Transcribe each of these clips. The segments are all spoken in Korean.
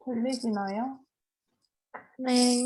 들리시나요? 네.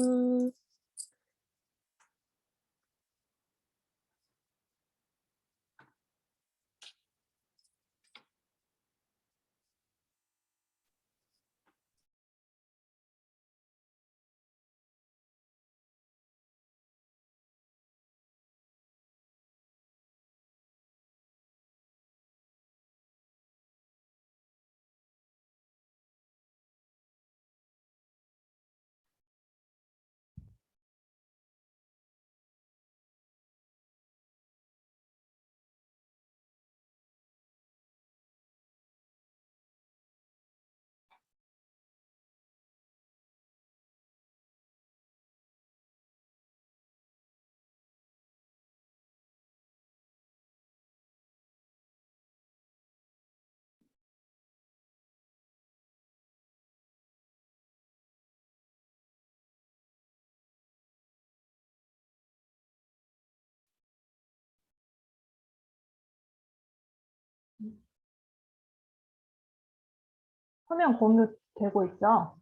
화면 공유 되고 있죠?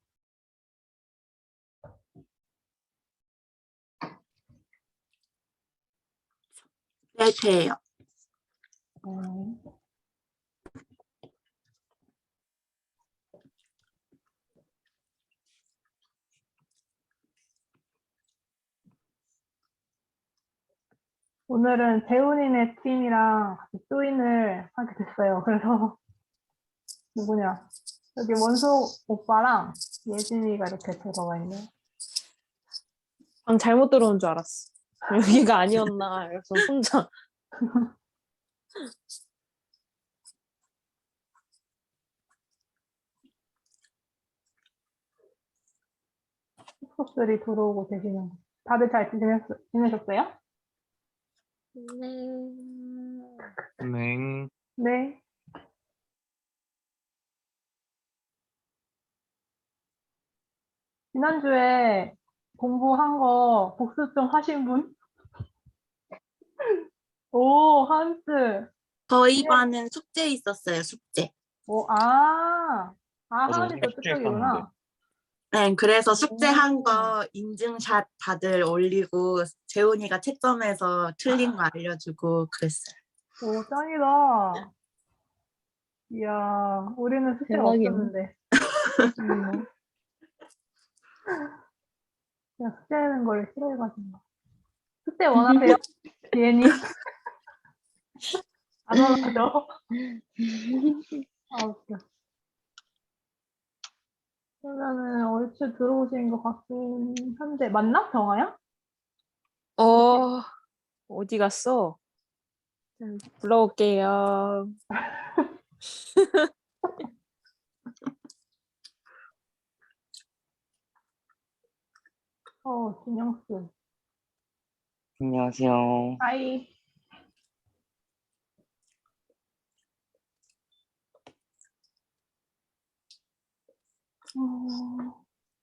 네, 돼요. 음, 오늘은 재훈이네 팀이랑 같이 조인을 하게 됐어요. 그래서 누구냐? 여기 원소 오빠랑 예진이가 이렇게 들어가 있네요. 방 잘못 들어온 줄 알았어. 여기가 아니었나. 그래서 혼자. 스포들이 들어오고 계시는 거. 다들 잘 지내셨어요? 네. 네. 네. 지난주에 공부한 거 복습 좀 하신 분? 오, 한스. 저희 반은 숙제 있었어요, 숙제. 오, 아, 맞아, 하은이 우리가 저쪽이구나. 숙제했었는데. 네, 그래서 숙제한 오. 거 인증샷 다들 올리고 재훈이가 채점해서 틀린 거 알려주고 그랬어요. 오, 짱이다. 이야, 우리는 숙제가 대박이네. 없었는데. 그냥 숙제하는 걸 싫어해가지고. 숙제 원하세요? 비애님? 안 원하죠? 아, 웃겨. 그러면은 얼추 들어오신 것 같긴 한데, 맞나? 정아야? 어디 갔어? 불러올게요. 진영씨. 안녕하세요. 하이.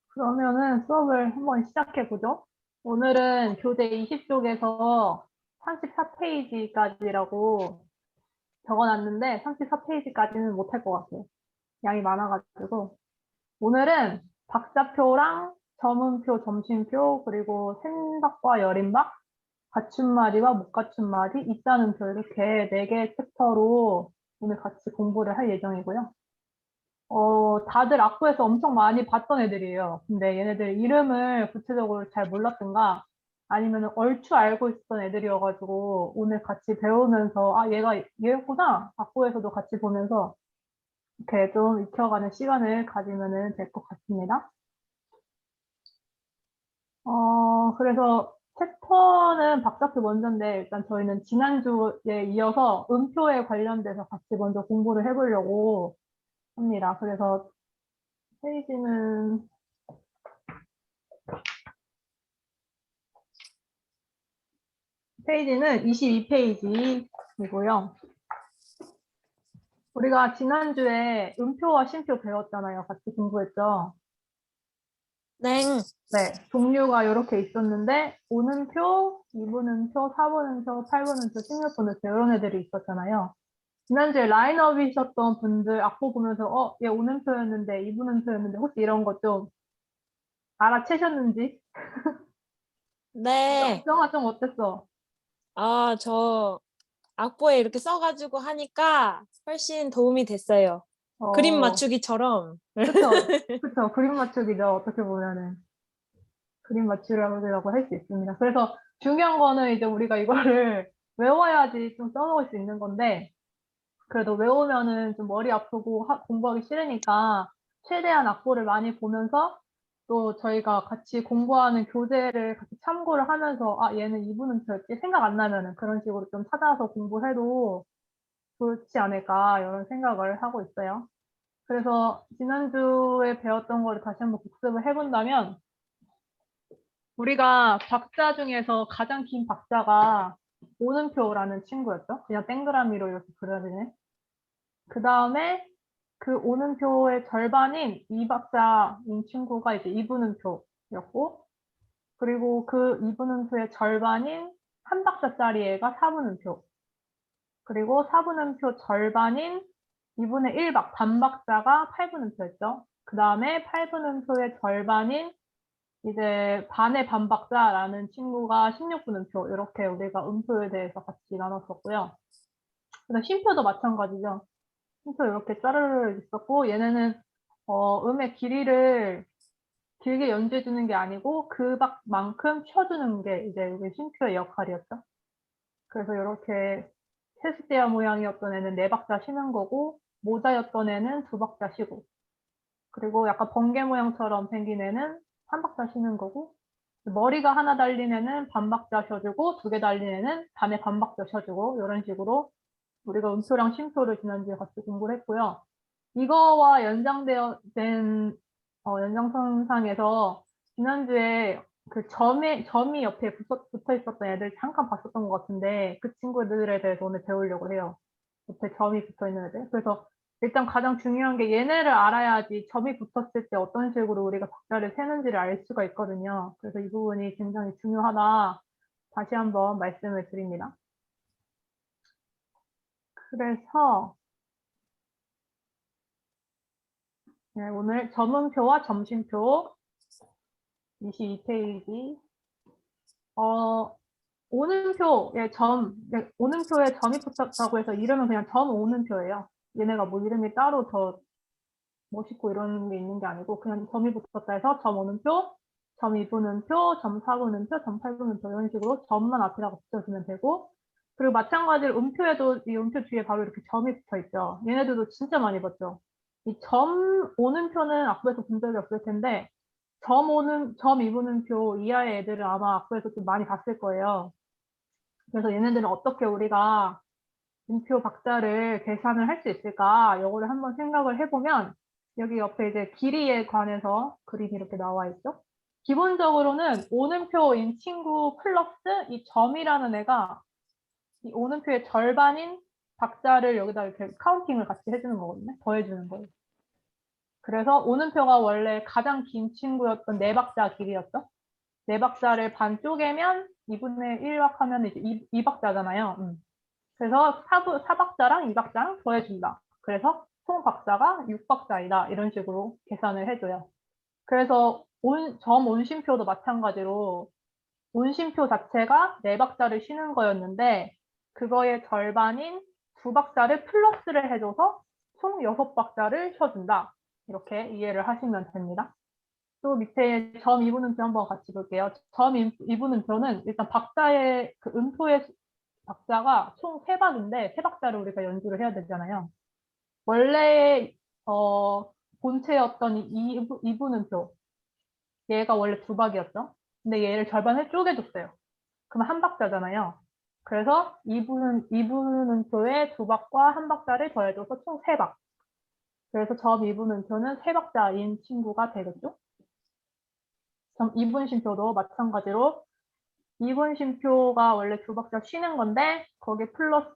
그러면은 수업을 한번 시작해보죠. 오늘은 교재 20쪽에서 34페이지까지라고 적어놨는데 34페이지까지는 못할 것 같아요. 양이 많아가지고. 오늘은 박자표랑 점음표, 점심표, 그리고 생박과 열인박, 갖춤마디와 못 갖춤마디, 있다는 표 이렇게 4개 챕터로 오늘 같이 공부를 할 예정이고요. 다들 악보에서 엄청 많이 봤던 애들이에요. 근데 얘네들 이름을 구체적으로 잘 몰랐던가 아니면 얼추 알고 있었던 애들이어가지고 오늘 같이 배우면서 아, 얘구나. 악보에서도 같이 보면서 이렇게 좀 익혀가는 시간을 가지면 될 것 같습니다. 그래서 챕터는 박자표 먼저인데 일단 저희는 지난주에 이어서 음표에 관련돼서 같이 먼저 공부를 해보려고 합니다. 그래서 페이지는 페이지는 22페이지이고요. 우리가 지난주에 음표와 쉼표 배웠잖아요. 같이 공부했죠. 네. 네, 종류가 이렇게 있었는데 5분음표, 2분음표, 4분음표, 8분음표, 16분음표 이런 애들이 있었잖아요. 지난주에 라인업이셨던 분들 악보 보면서 얘 오는표였는데 이분은표였는데 혹시 이런 것 좀 알아채셨는지? 네. 정아 좀 어땠어? 아, 저 악보에 이렇게 써가지고 하니까 훨씬 도움이 됐어요. 그림 어, 맞추기처럼. 그쵸, 그쵸. 그림 맞추기죠. 어떻게 보면은. 그림 맞추기라고 할 수 있습니다. 그래서 중요한 거는 이제 우리가 이거를 외워야지 좀 써먹을 수 있는 건데, 그래도 외우면은 좀 머리 아프고 공부하기 싫으니까 최대한 악보를 많이 보면서 또 저희가 같이 공부하는 교재를 같이 참고를 하면서 얘는 이분은 절대 생각 안 나면은 그런 식으로 좀 찾아서 공부해도 좋지 않을까 이런 생각을 하고 있어요. 그래서 지난주에 배웠던 거를 다시 한번 복습을 해본다면 우리가 박자 중에서 가장 긴 박자가 오는표라는 친구였죠. 그냥 동그라미로 이렇게 그려지네. 그 다음에 그 오는표의 절반인 이박자인 친구가 이제 이분음표였고, 그리고 그 이분음표의 절반인 한 박자짜리 애가 사분음표, 그리고 사분음표 절반인 2분의 1박 반박자가 8분음표였죠. 그 다음에 8분음표의 절반인 이제 반의 반박자라는 친구가 16분음표, 이렇게 우리가 음표에 대해서 같이 나눴었고요. 그다음 쉼표도 마찬가지죠. 쉼표 이렇게 짜르르 있었고, 얘네는 음의 길이를 길게 연주해 주는 게 아니고 그 박만큼 쳐주는 게 이제 우리 쉼표의 역할이었죠. 그래서 이렇게 세숫대야 모양이었던 애는 네 박자 쉬는 거고, 모자였던 애는 두 박자 쉬고, 그리고 약간 번개 모양처럼 생긴 애는 한 박자 쉬는 거고, 머리가 하나 달린 애는 반 박자 쉬어주고, 두 개 달린 애는 반에 반 박자 쉬어주고, 이런 식으로 우리가 음표랑 쉼표를 지난주에 같이 공부를 했고요. 이거와 연장된 연장선상에서 지난주에 그 점이 옆에 붙어 있었던 애들 잠깐 봤었던 것 같은데 그 친구들에 대해서 오늘 배우려고 해요. 옆에 점이 붙어 있는 애들. 그래서 일단 가장 중요한 게 얘네를 알아야지 점이 붙었을 때 어떤 식으로 우리가 박자를 세는지를 알 수가 있거든요. 그래서 이 부분이 굉장히 중요하다. 다시 한번 말씀을 드립니다. 그래서 네, 오늘 점음표와 점심표 22페이지 오는표의 오는표에 점이 붙었다고 해서 이름은 그냥 점 오는표예요. 얘네가 뭐 이름이 따로 더 멋있고 이런 게 있는 게 아니고 그냥 점이 붙었다 해서 점 오는표, 점 이분음표, 점 사분음표, 점 팔분음표 이런 식으로 점만 앞에다가 붙여주면 되고 그리고 마찬가지로 음표에도 이 음표 뒤에 바로 이렇게 점이 붙어 있죠. 얘네들도 진짜 많이 봤죠. 이 점 오는표는 악보에서 본 적이 없을 텐데 점 이분음표 이하의 애들은 아마 악보에서 좀 많이 봤을 거예요. 그래서 얘네들은 어떻게 우리가 음표 박자를 계산을 할 수 있을까? 이거를 한번 생각을 해보면 여기 옆에 이제 길이에 관해서 그림이 이렇게 나와 있죠. 기본적으로는 오는표인 친구 플러스 이 점이라는 애가 이 오는표의 절반인 박자를 여기다 이렇게 카운팅을 같이 해주는 거거든요. 더해주는 거예요. 그래서 오는표가 원래 가장 긴 친구였던 네 박자 길이였죠. 네 박자를 반 쪼개면 2분의 1박 하면 이제 2박자잖아요. 그래서 4박자랑 2박자랑 더해준다. 그래서 총 박자가 6박자이다. 이런 식으로 계산을 해줘요. 그래서 점 온심표도 마찬가지로 온심표 자체가 4박자를 쉬는 거였는데 그거의 절반인 2박자를 플러스를 해줘서 총 6박자를 쉬어준다. 이렇게 이해를 하시면 됩니다. 또 밑에 점 이분음표 한번 같이 볼게요. 점 이분음표는 일단 박자의 그 음표의 박자가 총 3박인데 3박자를 우리가 연주를 해야 되잖아요. 원래 본체였던 이분음표 얘가 원래 2박이었죠. 근데 얘를 절반을 쪼개줬어요. 그럼 한 박자잖아요. 그래서 이분음표의 2박과 한 박자를 더해줘서 총 3박. 그래서 점 이분음표는 3박자인 친구가 되겠죠. 점 이분심표도 마찬가지로 이분심표가 원래 2박자 쉬는 건데 거기에 플러스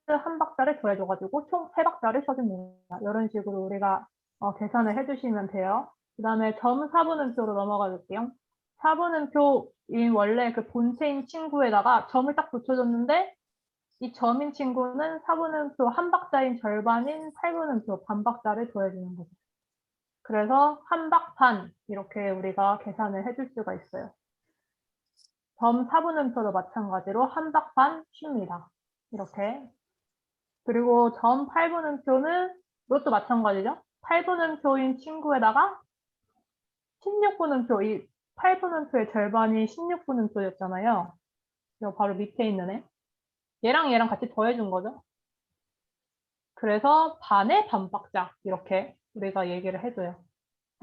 한 박자를 더해줘가지고 총 3박자를 써줍니다. 이런 식으로 우리가 계산을 해주시면 돼요. 그 다음에 점 4분음표로 넘어가 볼게요. 4분음표인 원래 그 본체인 친구에다가 점을 딱 붙여줬는데 이 점인 친구는 4분음표 한 박자인 절반인 8분음표 반 박자를 더해주는 거죠. 그래서 한 박 반 이렇게 우리가 계산을 해줄 수가 있어요. 점 4분음표도 마찬가지로 한 박 반 쉽니다. 이렇게. 그리고 점 8분음표는 이것도 마찬가지죠. 8분음표인 친구에다가 16분음표, 이 8분음표의 절반이 16분음표였잖아요. 이거 바로 밑에 있는 애. 얘랑 얘랑 같이 더해준 거죠. 그래서 반의 반박자 이렇게 우리가 얘기를 해줘요.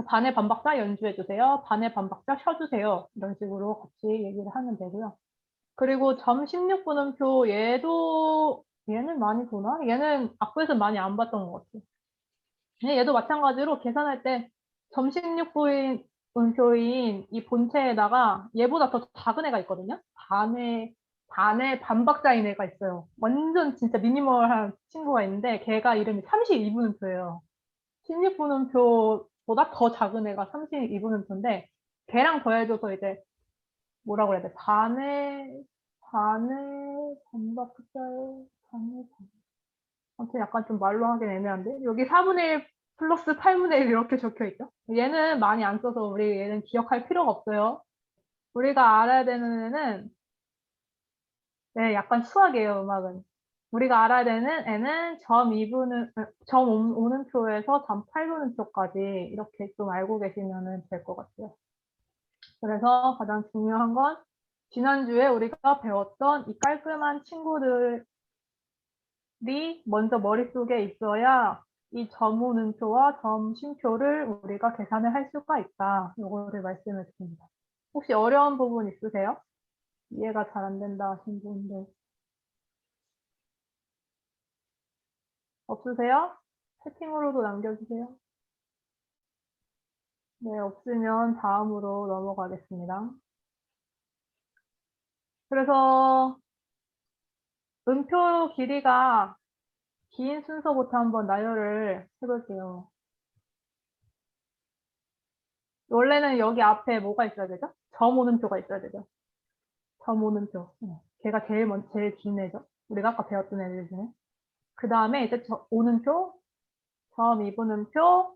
반의 반박자 연주해주세요. 반의 반박자 쉬어주세요. 이런 식으로 같이 얘기를 하면 되고요. 그리고 점 16분음표 얘는 많이 보나? 얘는 악보에서 많이 안 봤던 것 같아요. 얘도 마찬가지로 계산할 때 점 16분음표인 이 본체에다가 얘보다 더 작은 애가 있거든요. 반의 반박자인 애가 있어요. 완전 진짜 미니멀한 친구가 있는데 걔가 이름이 32분음표예요. 16분음표보다 더 작은 애가 32분음표인데 걔랑 더해줘서 이제 뭐라고 그래야 돼? 반의 반박자에 반의 반. 아무튼 약간 좀 말로 하긴 애매한데 여기 4분의 1 플러스 8분의 1 이렇게 적혀 있죠. 얘는 많이 안 써서 우리 얘는 기억할 필요가 없어요. 우리가 알아야 되는 애는 네, 약간 수학이에요, 음악은. 우리가 알아야 되는 애는 점 5분표에서 점 8분표까지 이렇게 좀 알고 계시면 될 것 같아요. 그래서 가장 중요한 건 지난주에 우리가 배웠던 이 깔끔한 친구들이 먼저 머릿속에 있어야 이 점오는표와 점심표를 우리가 계산을 할 수가 있다. 이거를 말씀을 드립니다. 혹시 어려운 부분 있으세요? 이해가 잘 안 된다 하신 분들 없으세요? 채팅으로도 남겨주세요. 네, 없으면 다음으로 넘어가겠습니다. 그래서 음표 길이가 긴 순서부터 한번 나열을 해볼게요. 원래는 여기 앞에 뭐가 있어야 되죠? 점 오는 표가 있어야 되죠. 점 오는 표. 걔가 제일 긴 애죠. 우리가 아까 배웠던 애들 중에. 그 다음에 이제 오는 표, 점 2분음표,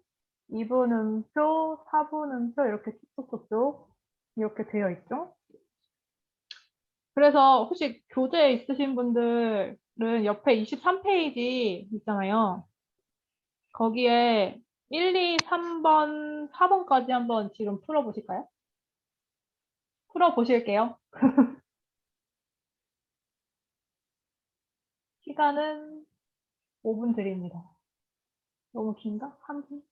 2분음표, 4분음표 이렇게 쭉쭉쭉 이렇게 되어 있죠. 그래서 혹시 교재에 있으신 분들은 옆에 23페이지 있잖아요. 거기에 1, 2, 3번, 4번까지 한번 지금 풀어보실까요? 풀어보실게요. 시간은 5분 드립니다. 너무 긴가? 3분?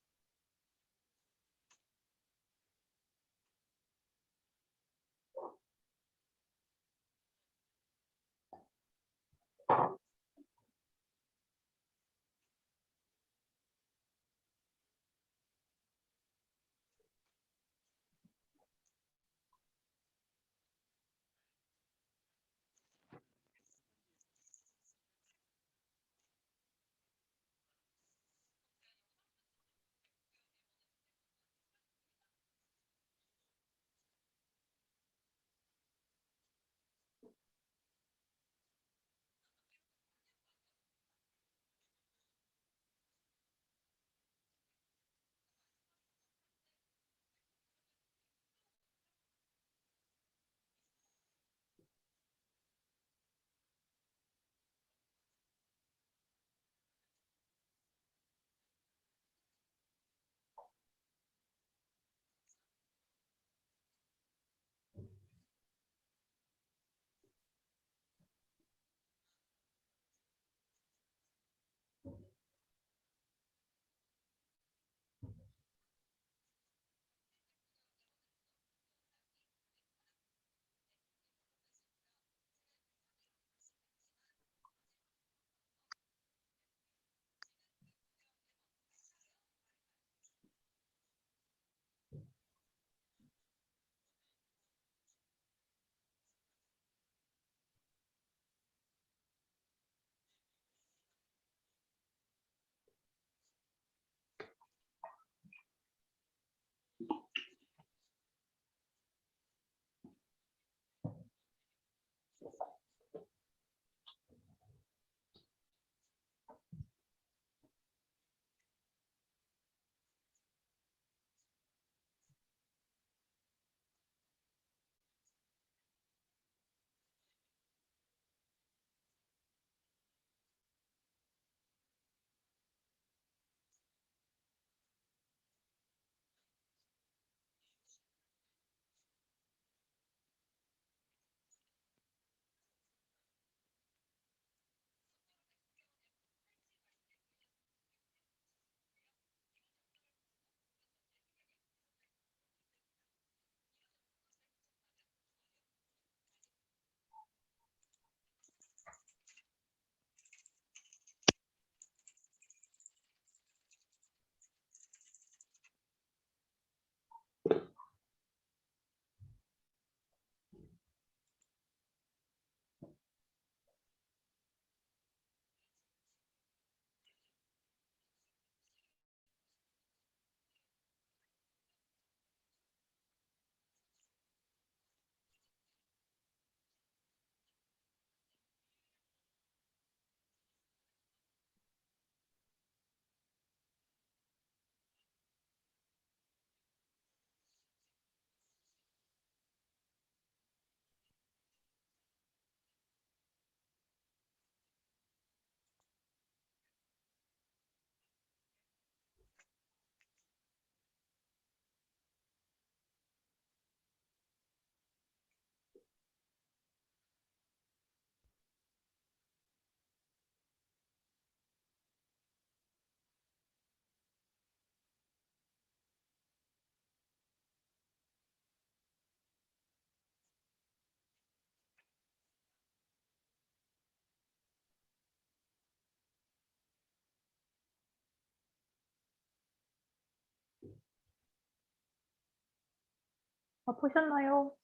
다 푸셨나요?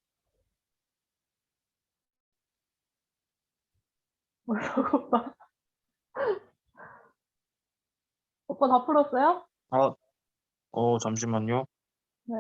오빠. 오빠 다 풀었어요? 아, 잠시만요. 네.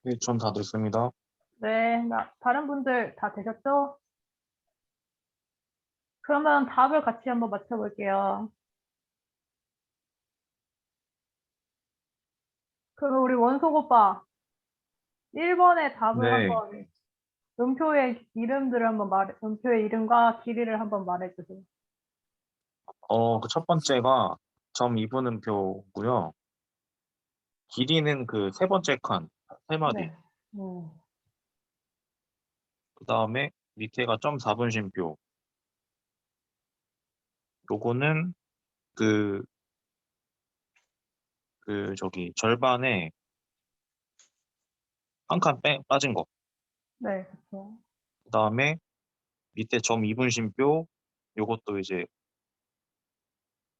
네, 전 다 됐습니다. 네. 다른 분들 다 되셨죠? 그러면 답을 같이 한번 맞춰볼게요. 그럼 우리 원석 오빠 1번의 답을 네. 한번 음표의 이름들을 한번 음표의 이름과 길이를 한번 말해주세요. 그 첫 번째가 점 이분음표고요. 길이는 그 세 번째 칸, 세 마디. 네. 그 다음에 밑에가 점 4분심표. 요거는 그, 저기, 절반에 한 칸 빠진 거. 네, 그렇죠. 그 다음에 밑에 점 2분심표. 요것도 이제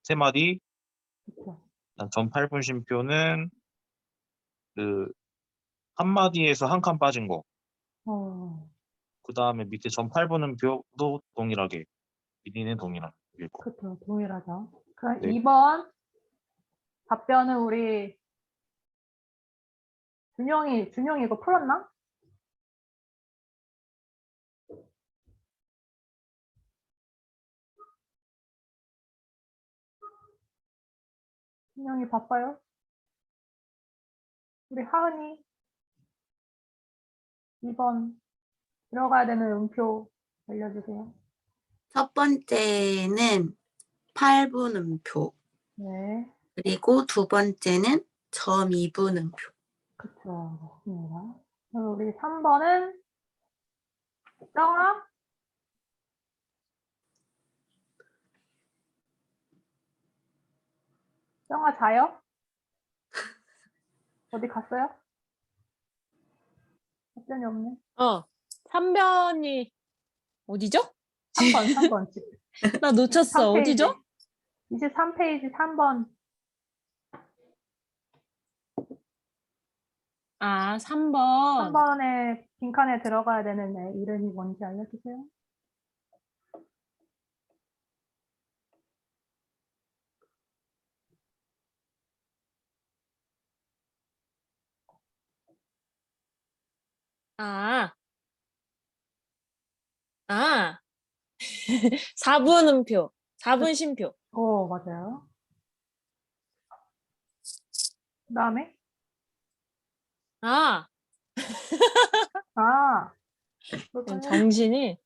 세 마디. 그렇죠. 점 8분심표는 그, 한 마디에서 한 칸 빠진 거. 어, 그 다음에 밑에 점 8분음표도 동일하게. 길이는 동일하게. 읽고. 그렇죠. 동일하죠. 그럼 네. 2번 답변은 우리 준영이 이거 풀었나? 준영이 바빠요? 우리 하은이 2번 들어가야 되는 음표 알려주세요. 첫 번째는 8분음표, 네, 그리고 두 번째는 점 2분음표. 그쵸. 맞습니다. 그럼 우리 3번은 정아? 정아 자요? 어디 갔어요? 답변이 없네. 3번이 어디죠? 3번. 나 놓쳤어. 23페이지. 어디죠? 23페이지 3번. 아, 3번. 3번에 빈칸에 들어가야 되는 애 이름이 뭔지 알려주세요. 아, 4분음표. 4분심표. 오, 맞아요. 그 다음에 아, 그거요? 정신이.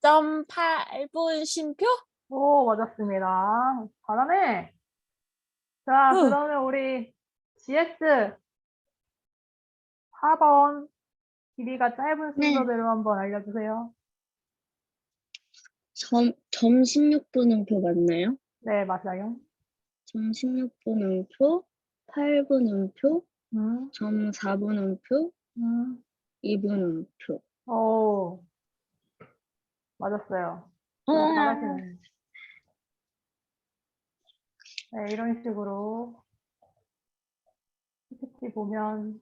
점 8분심표? 오, 맞았습니다. 잘하네. 자, 후. 그러면 우리 GS 4번 길이가 짧은 네. 순서대로 한번 알려주세요. 점 16분음표 맞나요? 네, 맞아요. 점 16분음표, 8분음표, 음, 점 4분음표, 음. 2분음표. 오, 맞았어요. 어, 잘하시네. 네, 이런 식으로 PPT 보면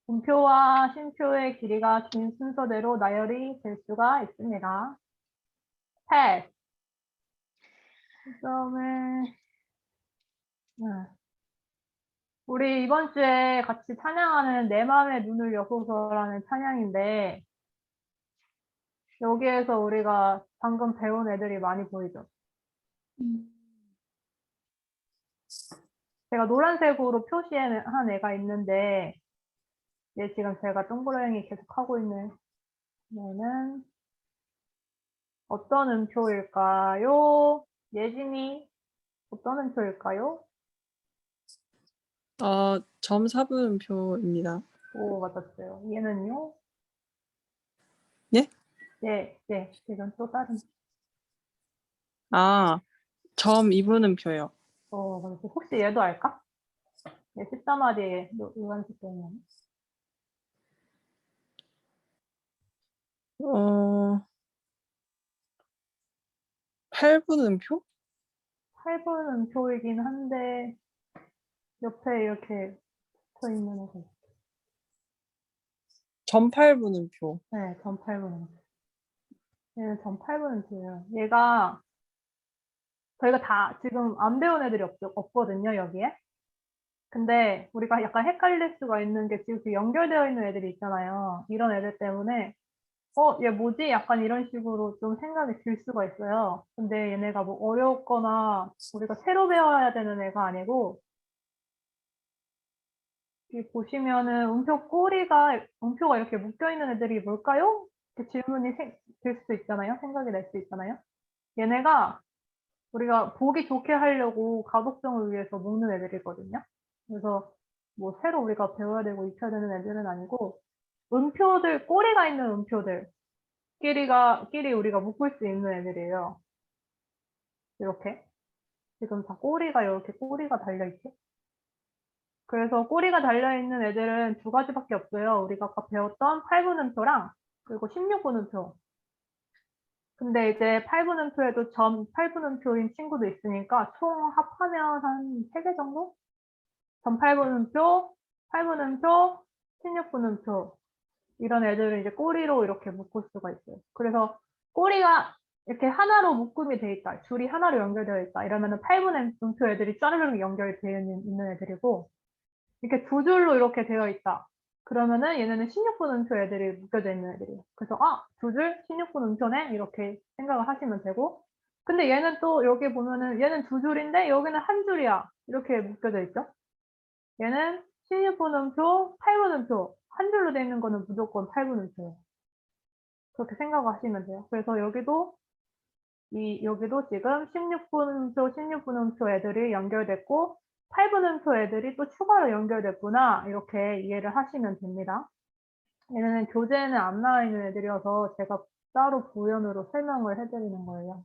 음표와 쉼표의 길이가 긴 순서대로 나열이 될 수가 있습니다. 패스. 그다음에 우리 이번 주에 같이 찬양하는 내 맘에 눈을 여소서라는 찬양인데 여기에서 우리가 방금 배운 애들이 많이 보이죠? 제가 노란색으로 표시한 애가 있는데 얘 지금 제가 동그라미 계속 하고 있는 얘는 어떤 음표일까요? 예진이 어떤 음표일까요? 점사분음표입니다. 오, 맞았어요. 얘는요? 예? 예, 이건 또 다른. 점 이분음표요. 그럼 혹시 얘도 알까? 얘 14마디에 노란색 때문에. 8분음표? 8분 음표이긴 한데 옆에 이렇게 붙어 있는 애가 있어요. 점 8분음표. 네, 전 8분 음표. 얘는 전 8분 음표예요. 얘가 저희가 다 지금 안 배운 애들이 없거든요, 여기에. 근데 우리가 약간 헷갈릴 수가 있는 게 지금 연결되어 있는 애들이 있잖아요. 이런 애들 때문에 얘 뭐지? 약간 이런 식으로 좀 생각이 들 수가 있어요. 근데 얘네가 뭐 어렵거나 우리가 새로 배워야 되는 애가 아니고 여기 보시면은 음표가 이렇게 묶여 있는 애들이 뭘까요? 이렇게 질문이 들 수도 있잖아요. 생각이 날 수 있잖아요. 얘네가 우리가 보기 좋게 하려고 가독성을 위해서 묶는 애들이거든요. 그래서 뭐 새로 우리가 배워야 되고 익혀야 되는 애들은 아니고 음표들, 꼬리가 있는 음표들 끼리 우리가 묶을 수 있는 애들이에요. 이렇게. 지금 다 꼬리가 달려있죠? 그래서 꼬리가 달려있는 애들은 두 가지밖에 없어요. 우리가 아까 배웠던 8분음표랑 그리고 16분음표. 근데 이제 8분음표에도 8분음표인 친구도 있으니까 총 합하면 한 3개 정도? 점 8분음표, 8분음표, 16분음표. 이런 애들은 이제 꼬리로 이렇게 묶을 수가 있어요. 그래서 꼬리가 이렇게 하나로 묶음이 돼 있다. 줄이 하나로 연결되어 있다. 이러면은 8분음표 애들이 짜르르 연결되어 있는 애들이고 이렇게 두 줄로 이렇게 되어 있다. 그러면은 얘네는 16분 음표 애들이 묶여져 있는 애들이에요. 그래서 두 줄 16분 음표네 이렇게 생각을 하시면 되고 근데 얘는 또 여기 보면은 얘는 두 줄인데 여기는 한 줄이야. 이렇게 묶여져 있죠. 얘는 16분 음표, 8분 음표 한 줄로 되어 있는 거는 무조건 8분 음표예요. 그렇게 생각하시면 돼요. 그래서 여기도 지금 16분 음표 애들이 연결됐고 8분음표 애들이 또 추가로 연결됐구나 이렇게 이해를 하시면 됩니다. 얘네는 교재에는 안 나와 있는 애들이어서 제가 따로 부연으로 설명을 해드리는 거예요.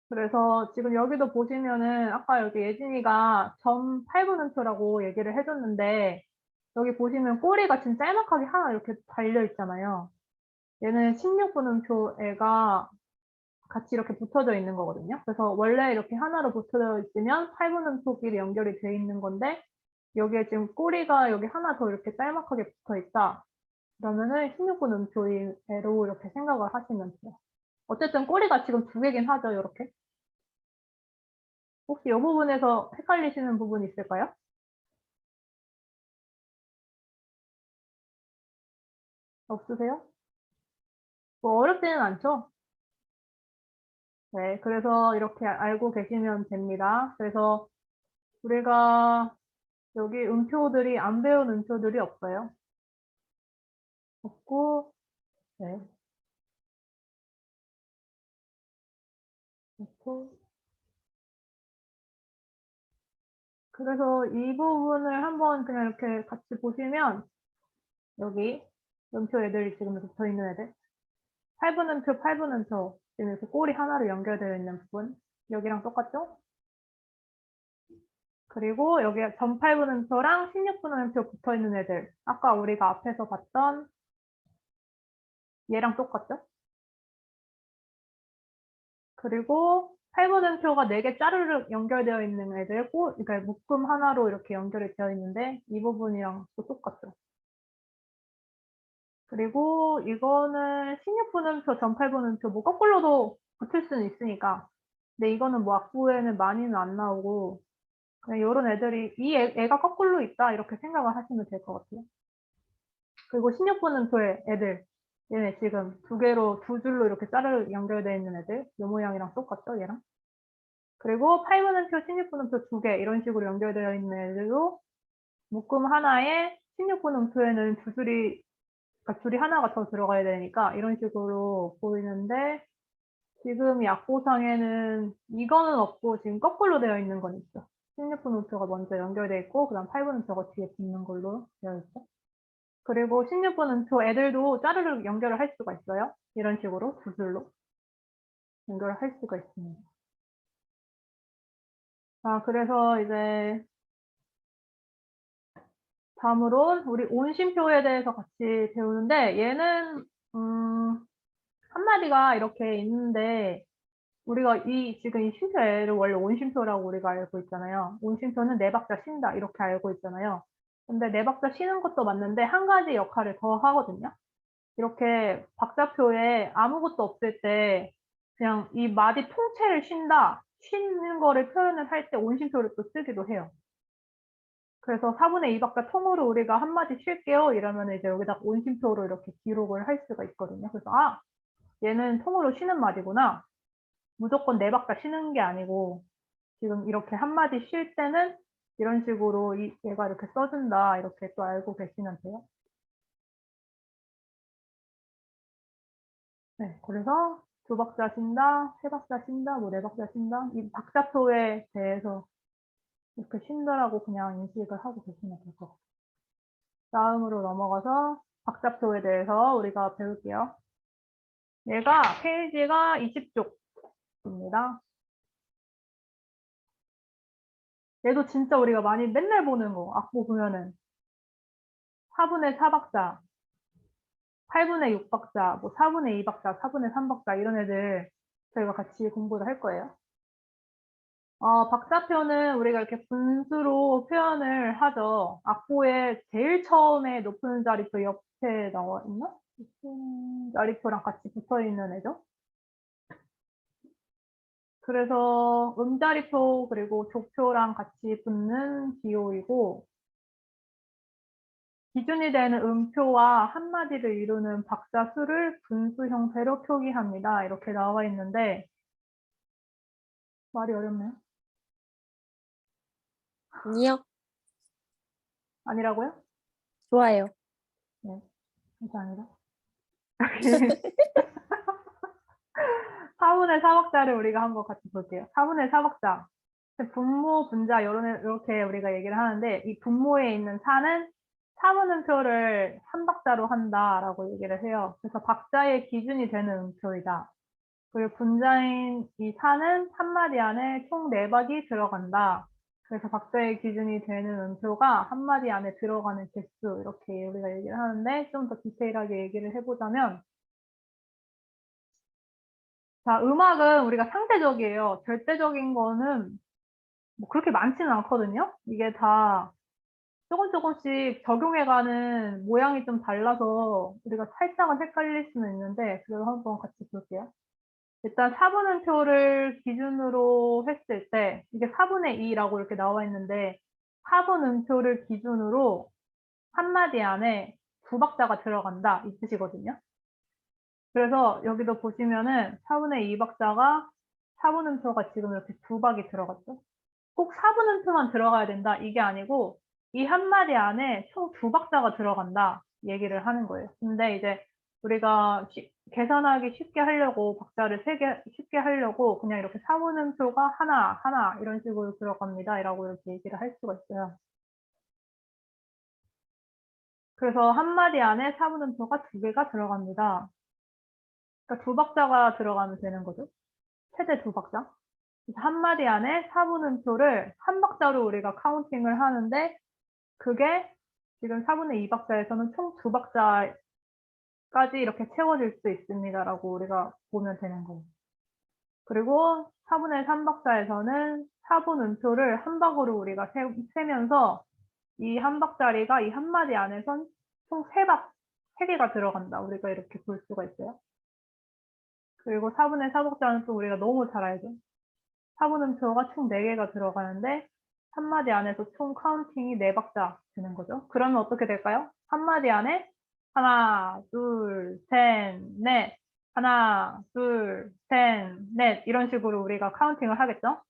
그래서 지금 여기도 보시면은 아까 여기 예진이가 점 8분음표라고 얘기를 해줬는데 여기 보시면 꼬리가 지금 짤막하게 하나 이렇게 달려 있잖아요. 얘는 16분음표 애가 같이 이렇게 붙어져 있는 거거든요. 그래서 원래 이렇게 하나로 붙어져 있으면 8분음표끼리 연결이 돼 있는 건데 여기에 지금 꼬리가 여기 하나 더 이렇게 짤막하게 붙어 있다. 그러면은 16분음표의 애로 이렇게 생각을 하시면 돼요. 어쨌든 꼬리가 지금 두 개긴 하죠, 이렇게. 혹시 이 부분에서 헷갈리시는 부분 있을까요? 없으세요? 뭐 어렵지는 않죠? 네, 그래서 이렇게 알고 계시면 됩니다. 그래서 우리가 여기 안 배운 음표들이 없어요. 없고, 네. 없고. 그래서 이 부분을 한번 그냥 이렇게 같이 보시면 여기 음표 애들이 지금 붙어 있는 애들 8분음표, 8분음표 지금 이렇게 꼬리 하나로 연결되어 있는 부분 여기랑 똑같죠? 그리고 여기 전 8분음표랑 16분음표 붙어 있는 애들. 아까 우리가 앞에서 봤던 얘랑 똑같죠? 그리고 8분음표가 4개 짜르륵 연결되어 있는 애들고, 그러니까 묶음 하나로 이렇게 연결이 되어 있는데 이 부분이랑 또 똑같죠. 그리고 이거는 16분음표, 전 8분음표 뭐 거꾸로도 붙을 수는 있으니까. 근데 이거는 뭐 악보에는 많이는 안 나오고 그냥 이런 애들이 이 애가 거꾸로 있다 이렇게 생각을 하시면 될 것 같아요. 그리고 16분음표의 애들 얘네 지금 두 줄로 이렇게 짜르르 연결되어 있는 애들 이 모양이랑 똑같죠 얘랑. 그리고 8분음표, 16분음표 2개 이런 식으로 연결되어 있는 애들도 묶음 하나에 16분음표에는 두 줄이 그러니까 줄이 하나가 더 들어가야 되니까 이런 식으로 보이는데 지금 이 악보상에는 이거는 없고 지금 거꾸로 되어 있는 건 있어. 16분음표가 먼저 연결되어 있고 그다음 8분음표가 뒤에 붙는 걸로 되어 있어. 그리고 16분음표 애들도 짜르르 연결을 할 수가 있어요. 이런 식으로 두 줄로 연결을 할 수가 있습니다. 자, 그래서 이제 다음으로 우리 온심표에 대해서 같이 배우는데 얘는 한 마디가 이렇게 있는데 우리가 지금 이 쉼표를 원래 온심표라고 우리가 알고 있잖아요. 온심표는 네 박자 쉰다 이렇게 알고 있잖아요. 근데 네 박자 쉬는 것도 맞는데 한 가지 역할을 더 하거든요. 이렇게 박자표에 아무것도 없을 때 그냥 이 마디 통째를 쉰다, 쉬는 거를 표현을 할 때 온심표를 또 쓰기도 해요. 그래서 4분의 2 박자 통으로 우리가 한 마디 쉴게요 이러면 이제 여기다 온심표로 이렇게 기록을 할 수가 있거든요. 그래서 얘는 통으로 쉬는 마디구나. 무조건 네 박자 쉬는 게 아니고 지금 이렇게 한 마디 쉴 때는 이런 식으로 얘가 이렇게 써준다 이렇게 또 알고 계시면 돼요. 네, 그래서 두 박자 쉰다, 세 박자 쉰다, 뭐 네 박자 쉰다 이 박자표에 대해서 이렇게 쉰다라고 그냥 인식을 하고 계시면 될 것 같아요. 다음으로 넘어가서 박자표에 대해서 우리가 배울게요. 얘가 페이지가 20쪽입니다. 얘도 진짜 우리가 많이 맨날 보는 거 악보 보면은 4분의 4박자 8분의 6박자, 뭐 4분의 2박자, 4분의 3박자 이런 애들 저희가 같이 공부를 할 거예요. 박자표는 우리가 이렇게 분수로 표현을 하죠. 악보에 제일 처음에 높은 자리표 옆에 나와 있나? 높은 자리표랑 같이 붙어 있는 애죠. 그래서 음자리표 그리고 조표랑 같이 붙는 기호이고 기준이 되는 음표와 한마디를 이루는 박자 수를 분수 형태로 표기합니다. 이렇게 나와 있는데 말이 어렵네요. 아니요. 아니라고요? 좋아요. 네, 감사합니다. 4분의 4박자를 우리가 한번 같이 볼게요. 4분의 4박자. 분모, 분자 이렇게 우리가 얘기를 하는데 이 분모에 있는 4는 4분음표를 한 박자로 한다라고 얘기를 해요. 그래서 박자의 기준이 되는 음표이다. 그리고 분자인 이 4는 한 마디 안에 총 4박이 들어간다. 그래서 박자의 기준이 되는 음표가 한 마디 안에 들어가는 개수 이렇게 우리가 얘기를 하는데 좀 더 디테일하게 얘기를 해보자면 자, 음악은 우리가 상대적이에요. 절대적인 거는 뭐 그렇게 많지는 않거든요. 이게 다 조금씩 적용해가는 모양이 좀 달라서 우리가 살짝은 헷갈릴 수는 있는데 그래도 한번 같이 볼게요. 일단 4분음표를 기준으로 했을 때 이게 4분의 2라고 이렇게 나와 있는데 4분음표를 기준으로 한 마디 안에 두 박자가 들어간다 이 뜻이거든요. 그래서 여기도 보시면은 4분의 2 박자가 4분음표가 지금 이렇게 두 박이 들어갔죠. 꼭 4분음표만 들어가야 된다 이게 아니고 이 한 마디 안에 총 두 박자가 들어간다 얘기를 하는 거예요. 근데 이제 우리가 계산하기 쉽게 하려고 박자를 쉽게 하려고 그냥 이렇게 4분음표가 하나 이런 식으로 들어갑니다 라고 이렇게 얘기를 할 수가 있어요. 그래서 한 마디 안에 4분음표가 두 개가 들어갑니다. 그러니까 두 박자가 들어가면 되는 거죠. 최대 두 박자. 그래서 한 마디 안에 사분음표를 한 박자로 우리가 카운팅을 하는데 그게 지금 4분의 2박자에서는 총 2박자까지 이렇게 채워질 수 있습니다라고 우리가 보면 되는 거예요. 그리고 4분의 3박자에서는 사분음표를 한 박으로 우리가 세면서 이 한 박자리가 이 한 마디 안에선 총 3개가 들어간다. 우리가 이렇게 볼 수가 있어요. 그리고 4분의 4박자는 또 우리가 너무 잘 알죠. 사분음표가 총 4개가 들어가는데 한 마디 안에서 총 카운팅이 4박자 되는 거죠. 그러면 어떻게 될까요? 한 마디 안에 하나, 둘, 셋, 넷, 하나, 둘, 셋, 넷 이런 식으로 우리가 카운팅을 하겠죠.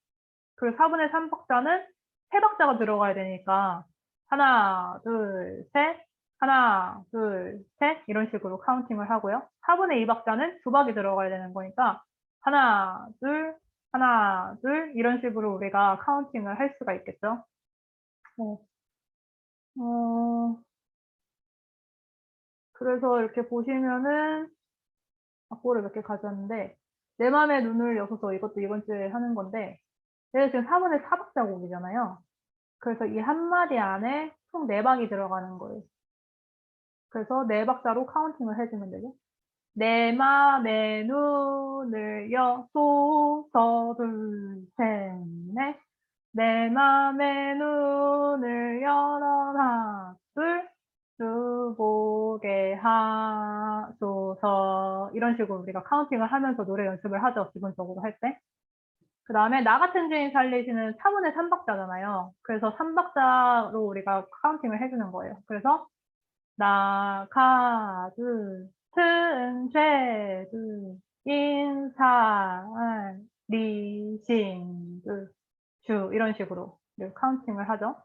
그리고 4분의 3박자는 3박자가 들어가야 되니까 하나, 둘, 셋, 하나, 둘, 셋 이런 식으로 카운팅을 하고요. 4분의 2박자는 2박이 들어가야 되는 거니까 하나, 둘, 하나, 둘 이런 식으로 우리가 카운팅을 할 수가 있겠죠. 그래서 이렇게 보시면은 악보를 몇 개 가져왔는데 내 맘의 눈을 여서서 이것도 이번 주에 하는 건데 얘가 지금 4분의 4박자 곡이잖아요. 그래서 이 한 마디 안에 총 4박이 들어가는 거예요. 그래서 4박자로 카운팅을 해주면 되죠. 내 맘의 눈을 여소서 둘, 셋, 넷. 내 맘의 눈을 열어 하나, 둘, 주보게 하소서. 이런 식으로 우리가 카운팅을 하면서 노래 연습을 하죠. 기본적으로 할 때. 그 다음에 나 같은 주인 살리시는 4분의 3박자잖아요. 그래서 3박자로 우리가 카운팅을 해주는 거예요. 그래서 나 가두 튼죄두 인사 리신두 주 이런 식으로 카운팅을 하죠.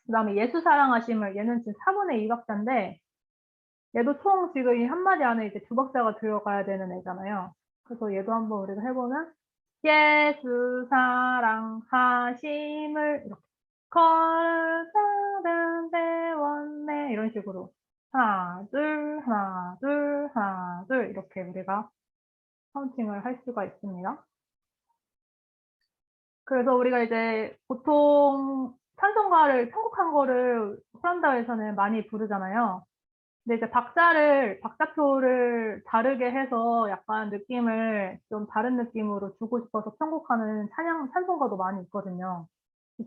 그 다음에 예수 사랑하심을 얘는 지금 4분의 2박자인데 얘도 총 지금 이 한마디 안에 이제 2박자가 들어가야 되는 애잖아요. 그래서 얘도 한번 우리가 해보면 예수 사랑하심을 이렇게 걸다른 대원네 이런 식으로 하나 둘 하나 둘 하나 둘 이렇게 우리가 카운팅을 할 수가 있습니다. 그래서 우리가 이제 보통 찬송가를 편곡한 거를 프란다에서는 많이 부르잖아요. 근데 이제 박자표를 다르게 해서 약간 느낌을 좀 다른 느낌으로 주고 싶어서 편곡하는 찬송가도 많이 있거든요.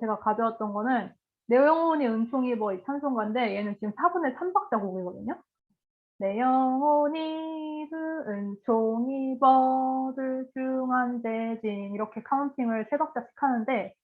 제가 가져왔던 거는 내 영혼이 은총이 뭐 이 찬송가인데 얘는 지금 4분의 3박자 곡이거든요. 내 영혼이 은총이 버들 중한 대진 이렇게 카운팅을 3박자씩 하는데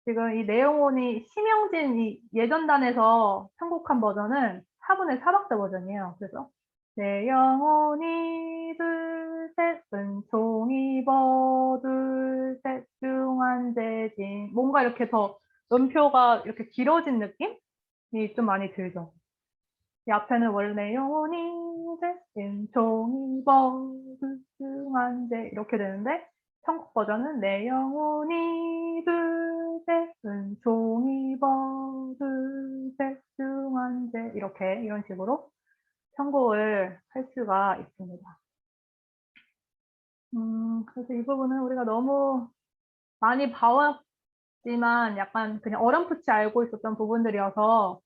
지금 이 내 영혼이 심영진 이 예전단에서 편곡한 버전은 4분의 4박자 버전이에요. 그래서 내 영혼이 둘셋 은총이 버둘 셋 중한 대진 뭔가 이렇게 더 음표가 이렇게 길어진 느낌이 좀 많이 들죠. 이 앞에는 원래 영혼이 은총이 버둘 중한 대 이렇게 되는데 편곡 버전은 내 영혼이 둘셋 은총이 버둘셋 중한제 이렇게 이런 식으로 편곡을 할 수가 있습니다. 그래서 이 부분은 우리가 너무 많이 봐왔지만 약간 그냥 어렴풋이 알고 있었던 부분들이어서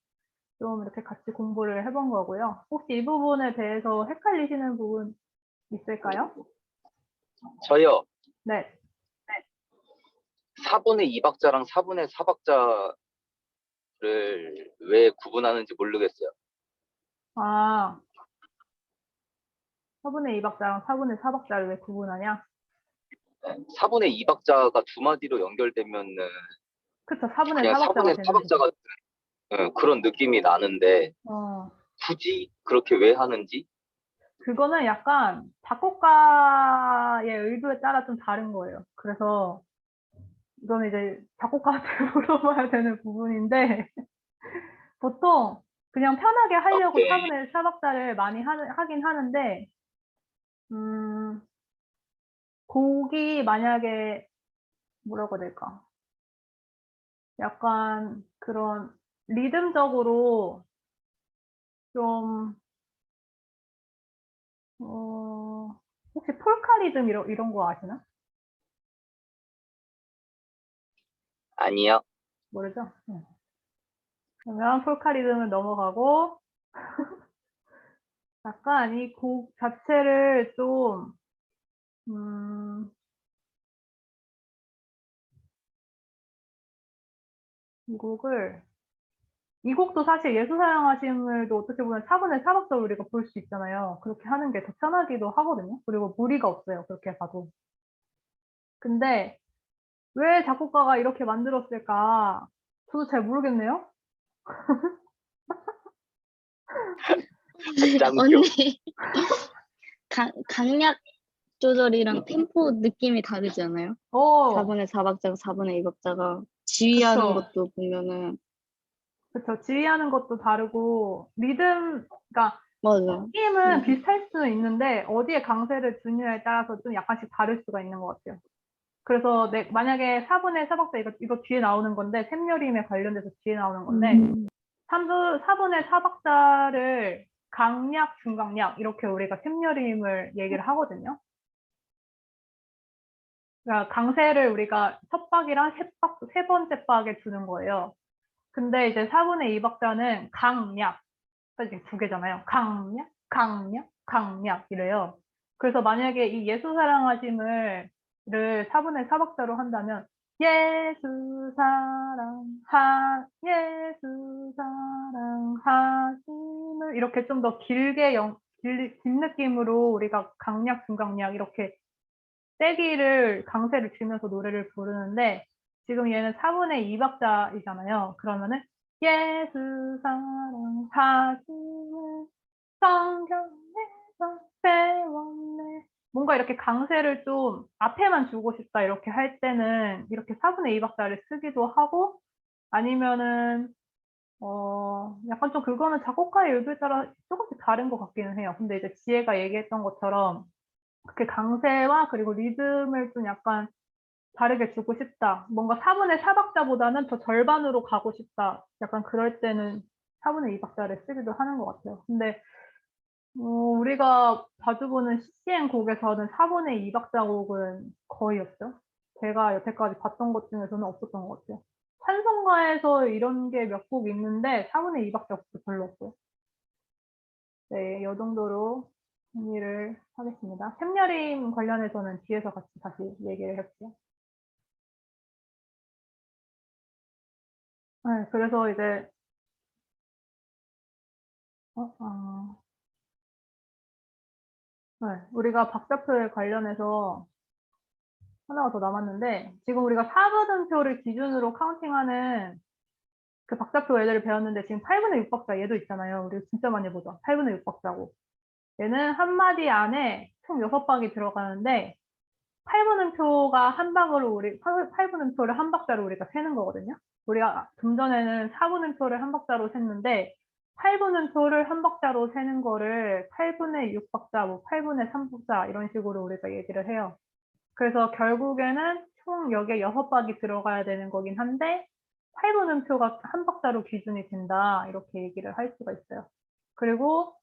좀 이렇게 같이 공부를 해본 거고요. 혹시 이 부분에 대해서 헷갈리시는 부분 있을까요? 저요. 네. 4분의 2박자랑 4분의 4박자를 왜 구분하는지 모르겠어요. 아, 4분의 2박자랑 4분의 4박자를 왜 구분하냐? 4분의 2박자가 두 마디로 연결되면은 그쵸, 4분의 그냥 4박자가 4분의 되는 거죠. 4박자가 그런 느낌이 나는데 어, 굳이 그렇게 왜 하는지? 그거는 약간 작곡가의 의도에 따라 좀 다른 거예요. 그래서 이거는 이제 작곡가한테 물어봐야 되는 부분인데 보통 그냥 편하게 하려고 오케이. 4분의 4박자를 많이 하긴 하는데 곡이 만약에 뭐라고 해야 될까? 약간 그런 리듬적으로 좀 혹시 폴카 리듬 이런 거 아시나? 아니요. 모르죠? 네. 그러면 폴카 리듬을 넘어가고 약간 이 곡 자체를 좀 이 곡을 이 곡도 사실 예수 사랑하심을도 어떻게 보면 4분의 4박자로 우리가 볼 수 있잖아요. 그렇게 하는 게 더 편하기도 하거든요. 그리고 무리가 없어요. 그렇게 봐도. 근데 왜 작곡가가 이렇게 만들었을까? 저도 잘 모르겠네요. 짱교. 언니 강약 조절이랑 템포 느낌이 다르지 않아요? 4분의 4박자가 4분의 2박자가 지휘하는 그쵸. 것도 보면은 그쵸. 지휘하는 것도 다르고 리듬, 그러니까 맞아. 느낌은 비슷할 수는 있는데 어디에 강세를 두느냐에 따라서 좀 약간씩 다를 수가 있는 것 같아요. 그래서 만약에 4분의 4박자 이거 뒤에 나오는 건데 샘여림에 관련돼서 뒤에 나오는 건데 4분의 4박자를 강약, 중강약 이렇게 우리가 샘여림을 얘기를 하거든요. 그러니까 강세를 우리가 첫 박이랑 세 번째 박에 두는 거예요. 근데 이제 4분의 2박자는 강약, 이렇게 두 개잖아요. 강약, 강약, 강약 이래요. 그래서 만약에 이 예수 사랑하심을 4분의 4박자로 한다면 예수 사랑하심을 이렇게 좀 더 길게 긴 느낌으로 우리가 강약, 중강약 이렇게 세기를 강세를 주면서 노래를 부르는데 지금 얘는 4분의 2박자이잖아요. 그러면은 예수 사랑하심을 성경에서 배웠네. 뭔가 이렇게 강세를 좀 앞에만 주고 싶다 이렇게 할 때는 이렇게 4분의 2박자를 쓰기도 하고 아니면은 약간 좀 그거는 작곡가의 의도에 따라 조금씩 다른 것 같기는 해요. 근데 이제 지혜가 얘기했던 것처럼 그렇게 강세와 그리고 리듬을 좀 약간 다르게 주고 싶다. 뭔가 4분의 4박자보다는 더 절반으로 가고 싶다. 약간 그럴 때는 4분의 2박자를 쓰기도 하는 것 같아요. 근데 우리가 자주 보는 CCM 곡에서는 4분의 2박자 곡은 거의 없죠. 제가 여태까지 봤던 것 중에서는 없었던 것 같아요. 찬송가에서 이런 게 몇 곡 있는데 4분의 2박자 곡도 별로 없어요. 네, 이 정도로 정리를 하겠습니다. 샘여림 관련해서는 뒤에서 같이 다시 얘기를 해볼게요. 네, 그래서 이제 네, 우리가 박자표에 관련해서 하나가 더 남았는데 지금 우리가 4분음표를 기준으로 카운팅하는 그 박자표 애들을 배웠는데 지금 8분의 6박자 얘도 있잖아요. 우리 진짜 많이 보죠. 8분의 6박자고. 얘는 한 마디 안에 총 6박이 들어가는데 8분음표가 한 방으로 8분음표를 한 박자로 우리가 세는 거거든요. 우리가 좀 전에는 4분음표를 한 박자로 셌는데 8분음표를 한 박자로 세는 거를 8분의 6박자, 뭐 8분의 3박자 이런 식으로 우리가 얘기를 해요. 그래서 결국에는 총 여기에 6박이 들어가야 되는 거긴 한데 8분음표가 한 박자로 기준이 된다 이렇게 얘기를 할 수가 있어요. 그리고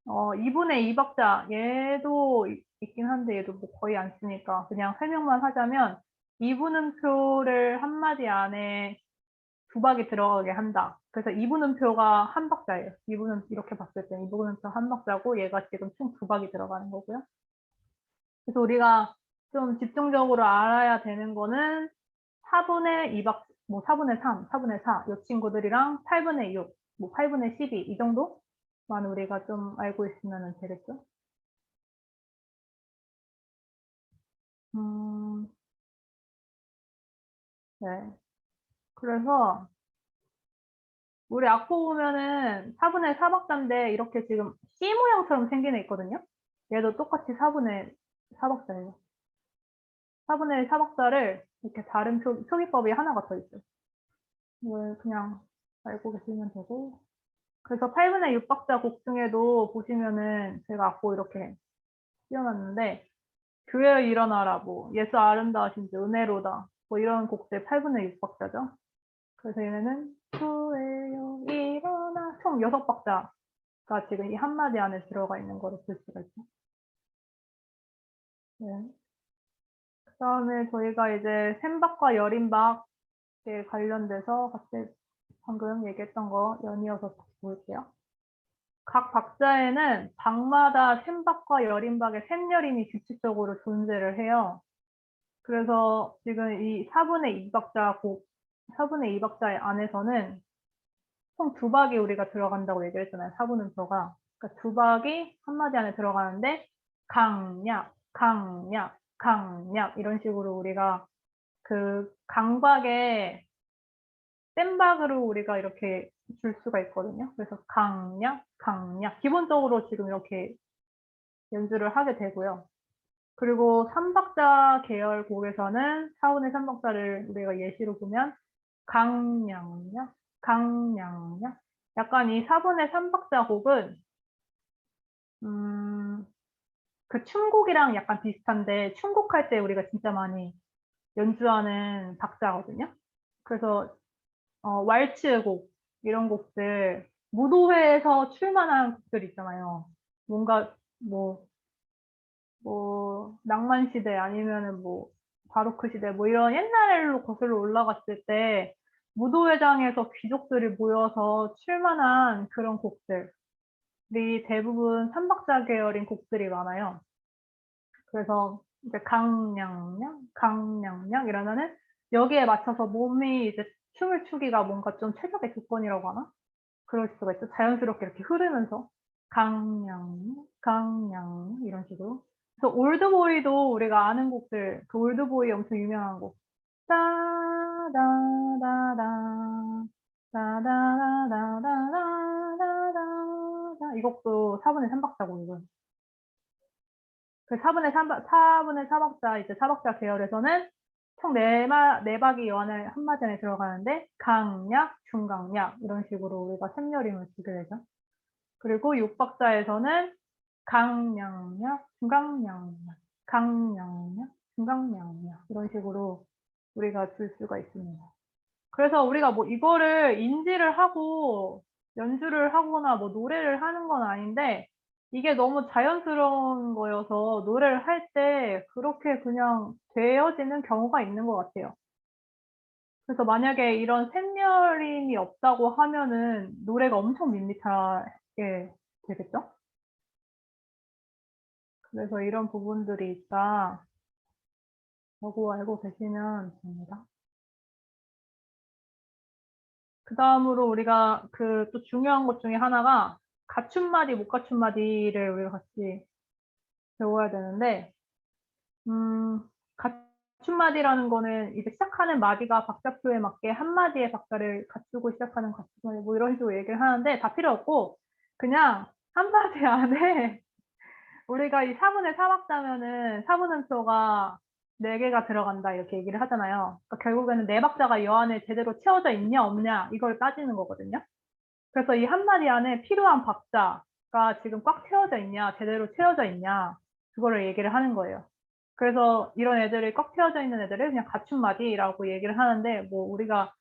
2분의 2박자 얘도 있긴 한데 얘도 뭐 거의 안 쓰니까 그냥 설명만 하자면 2분음표를 한 마디 안에 2박이 들어가게 한다. 그래서 2분음표가 한 박자예요. 2분음 이렇게 봤을 때 2분음표 한 박자고 얘가 지금 총 2박이 들어가는 거고요. 그래서 우리가 좀 집중적으로 알아야 되는 거는 4분의 2박, 뭐 4분의 3, 4분의 4, 이 친구들이랑 8분의 6, 뭐 8분의 12, 이 정도만 우리가 좀 알고 있으면 되겠죠? 네. 그래서 우리 악보 보면은 4분의 4박자인데 이렇게 지금 C 모양처럼 생긴 애 있거든요? 얘도 똑같이 4분의 4박자예요. 4분의 4박자를 이렇게 다른 표기법이 하나가 더 있어요. 이걸 그냥 알고 계시면 되고. 그래서 8분의 6박자 곡 중에도 보시면은 제가 악보 이렇게 띄워놨는데 교회여 일어나라, 뭐 예수 아름다우신지 은혜로다, 뭐 이런 곡들 8분의 6박자죠. 그래서 얘네는 교회여 일어나 총 6박자가 지금 이 한마디 안에 들어가 있는 거를 볼 수가 있죠. 네. 그 다음에 저희가 이제 샘박과 여림박 관련돼서 같이 방금 얘기했던 거 연이어서 다시 볼게요. 각 박자에는 박마다 샘박과 열인박의 샘열임이 규칙적으로 존재를 해요. 그래서 지금 이 4분의 2박자 4분의 2박자 안에서는 총 2박이 우리가 들어간다고 얘기했잖아요. 4분음표가. 그러니까 2박이 한 마디 안에 들어가는데 강약, 강약, 강약 이런 식으로 우리가 그 강박에 뗏박으로 우리가 이렇게 줄 수가 있거든요. 그래서 강약, 강약. 기본적으로 지금 이렇게 연주를 하게 되고요. 그리고 3박자 계열 곡에서는 4분의 3박자를 우리가 예시로 보면 강량약, 강량약. 약간 이 4분의 3박자 곡은 그 춤곡이랑 약간 비슷한데 춤곡할 때 우리가 진짜 많이 연주하는 박자거든요. 그래서 왈츠 곡 이런 곡들 무도회에서 출만한 곡들 있잖아요. 뭔가 뭐 낭만 시대 아니면은 뭐 바로크 시대 뭐 이런 옛날로 거슬러 올라갔을 때 무도회장에서 귀족들이 모여서 출만한 그런 곡들이 대부분 3박자 계열인 곡들이 많아요. 그래서 이제 강량량, 강량량 이러면은 여기에 맞춰서 몸이 이제 춤을 추기가 뭔가 좀 최적의 조건이라고 하나? 그럴 수가 있죠. 자연스럽게 이렇게 흐르면서 강량, 강량 이런 식으로. 그래서 올드보이도 우리가 아는 곡들, 그 올드보이 엄청 유명한 곡. 따다다다다 따다다다다다다다 이 곡도 4분의 3박자 곡이고요. 그 4분의 4박자, 이제 4박자 계열에서는 총 4박이 요 안에 한 마디 안에 들어가는데 강약, 중강약 이런 식으로 우리가 샘열임을 주게 되죠. 그리고 6박자에서는 강량약, 중강량약, 강량약, 중강량약 이런 식으로 우리가 줄 수가 있습니다. 그래서 우리가 뭐 이거를 인지를 하고 연주를 하거나 뭐 노래를 하는 건 아닌데 이게 너무 자연스러운 거여서 노래를 할 때 그렇게 그냥 되어지는 경우가 있는 것 같아요. 그래서 만약에 이런 샘열임이 없다고 하면은 노래가 엄청 밋밋하게 되겠죠? 그래서 이런 부분들이 있다. 라고 알고 계시면 됩니다. 그 다음으로 우리가 그 또 중요한 것 중에 하나가 갖춤마디, 못 갖춤마디를 우리가 같이 배워야 되는데, 갖춤마디라는 거는 이제 시작하는 마디가 박자표에 맞게 한 마디의 박자를 갖추고 시작하는 갖춤마디 뭐 이런 식으로 얘기를 하는데 다 필요 없고 그냥 한 마디 안에 우리가 이 4분의 4박자면은 4분음표가 4개가 들어간다 이렇게 얘기를 하잖아요. 그러니까 결국에는 4박자가 이 안에 제대로 채워져 있냐 없냐 이걸 따지는 거거든요. 그래서 이 한 마디 안에 필요한 박자가 지금 꽉 채워져 있냐 제대로 채워져 있냐 그거를 얘기를 하는 거예요. 그래서 이런 애들이 꽉 채워져 있는 애들을 그냥 갖춤마디라고 얘기를 하는데 뭐 우리가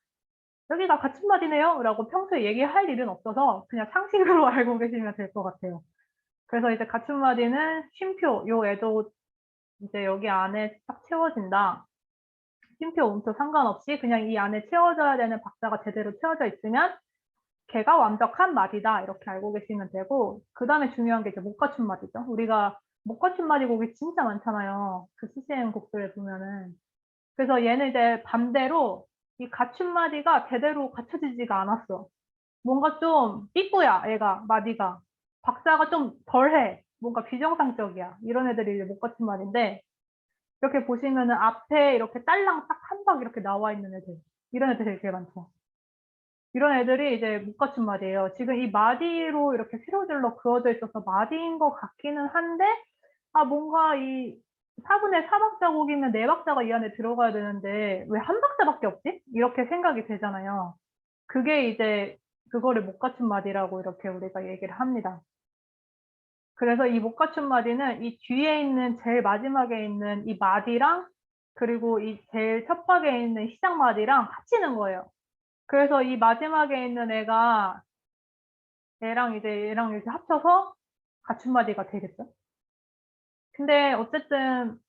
여기가 갖춤마디네요 라고 평소에 얘기할 일은 없어서 그냥 상식으로 알고 계시면 될 것 같아요. 그래서 이제 갖춤마디는 쉼표, 요 애도 이제 여기 안에 딱 채워진다. 쉼표, 음표 상관없이 그냥 이 안에 채워져야 되는 박자가 제대로 채워져 있으면 걔가 완벽한 마디다. 이렇게 알고 계시면 되고, 그 다음에 중요한 게 이제 못 갖춘 마디죠. 우리가 못 갖춘 마디 곡이 진짜 많잖아요. 그 CCM 곡들을 보면은. 그래서 얘는 이제 반대로 이 갖춘 마디가 제대로 갖춰지지가 않았어. 뭔가 좀 삐꾸야, 얘가, 마디가. 박자가 좀 덜해. 뭔가 비정상적이야. 이런 애들이 이제 못 갖춘 말인데, 이렇게 보시면은 앞에 이렇게 딸랑 딱 한 박 이렇게 나와 있는 애들. 이런 애들이 되게 많죠. 이런 애들이 이제 못 갖춘 말이에요. 지금 이 마디로 이렇게 세로질러 그어져 있어서 마디인 것 같기는 한데, 뭔가 이 4분의 4박자 곡이면 4박자가 이 안에 들어가야 되는데, 왜 한 박자밖에 없지? 이렇게 생각이 되잖아요. 그게 이제 그거를 못 갖춘 마디라고 이렇게 우리가 얘기를 합니다. 그래서 이 못 갖춘 마디는 이 뒤에 있는 제일 마지막에 있는 이 마디랑 그리고 이 제일 첫 박에 있는 시작 마디랑 합치는 거예요. 그래서 이 마지막에 있는 애가 얘랑 이렇게 합쳐서 갖춘 마디가 되겠죠. 근데 어쨌든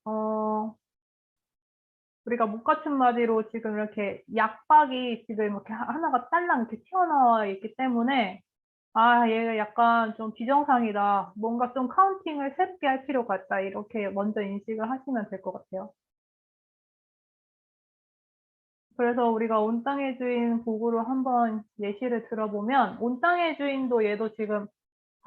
우리가 목받침마디로 지금 이렇게 약박이 지금 이렇게 하나가 딸랑 이렇게 튀어나와 있기 때문에 아, 얘가 약간 좀 비정상이다. 뭔가 좀 카운팅을 새롭게 할 필요가 있다. 이렇게 먼저 인식을 하시면 될 것 같아요. 그래서 우리가 온 땅의 주인 보고로 한번 예시를 들어보면 온 땅의 주인도 얘도 지금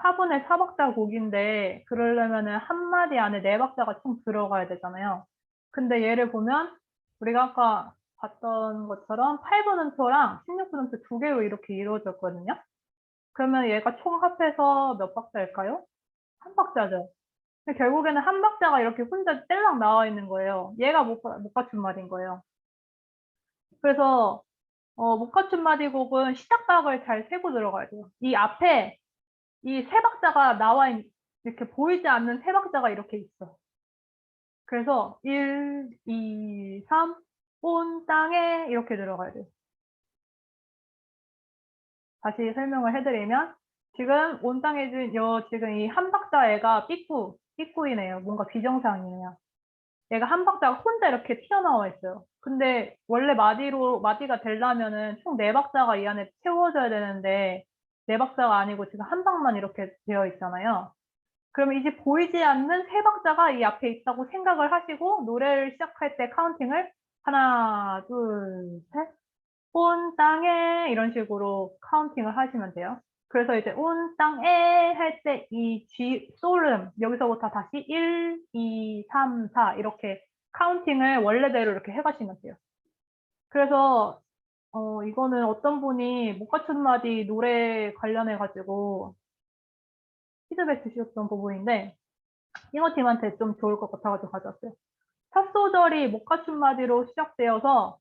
4분의 4박자 곡인데 그러려면은 한 마디 안에 4박자가 총 들어가야 되잖아요. 근데 얘를 보면 우리가 아까 봤던 것처럼 8분음표랑 16분음표 두 개로 이렇게 이루어졌거든요. 그러면 얘가 총 합해서 몇 박자일까요? 한 박자죠. 근데 결국에는 한 박자가 이렇게 혼자 뗄랑 나와 있는 거예요. 얘가 못 갖춘 말인 거예요. 그래서 못 갖춘 마디곡은 시작박을 잘 세고 들어가야 돼요. 이 앞에 이 세 박자가 이렇게 보이지 않는 세 박자가 이렇게 있어. 그래서 1, 2, 3, 온 땅에 이렇게 들어가야 돼요. 다시 설명을 해드리면 지금 온 땅에 지금 이 한 박자 애가 삐꾸이네요. 뭔가 비정상이에요. 얘가 한 박자가 혼자 이렇게 튀어나와 있어요. 근데 원래 마디가 되려면은 총 4박자가 이 안에 채워져야 되는데 4박자가 아니고 지금 한 박만 이렇게 되어 있잖아요. 그러면 이제 보이지 않는 3박자가 이 앞에 있다고 생각을 하시고 노래를 시작할 때 카운팅을 하나, 둘, 셋, 온 땅에 이런 식으로 카운팅을 하시면 돼요. 그래서 이제 온 땅에 할 때 이 솔음 여기서부터 다시 1, 2, 3, 4 이렇게 카운팅을 원래대로 이렇게 해가시면 돼요. 그래서 이거는 어떤 분이 못 갖춘 마디 노래 관련해 가지고 피드백 주셨던 부분인데 잉어팀한테 좀 좋을 것 같아가지고 가져왔어요. 첫 소절이 못 갖춘 마디로 시작되어서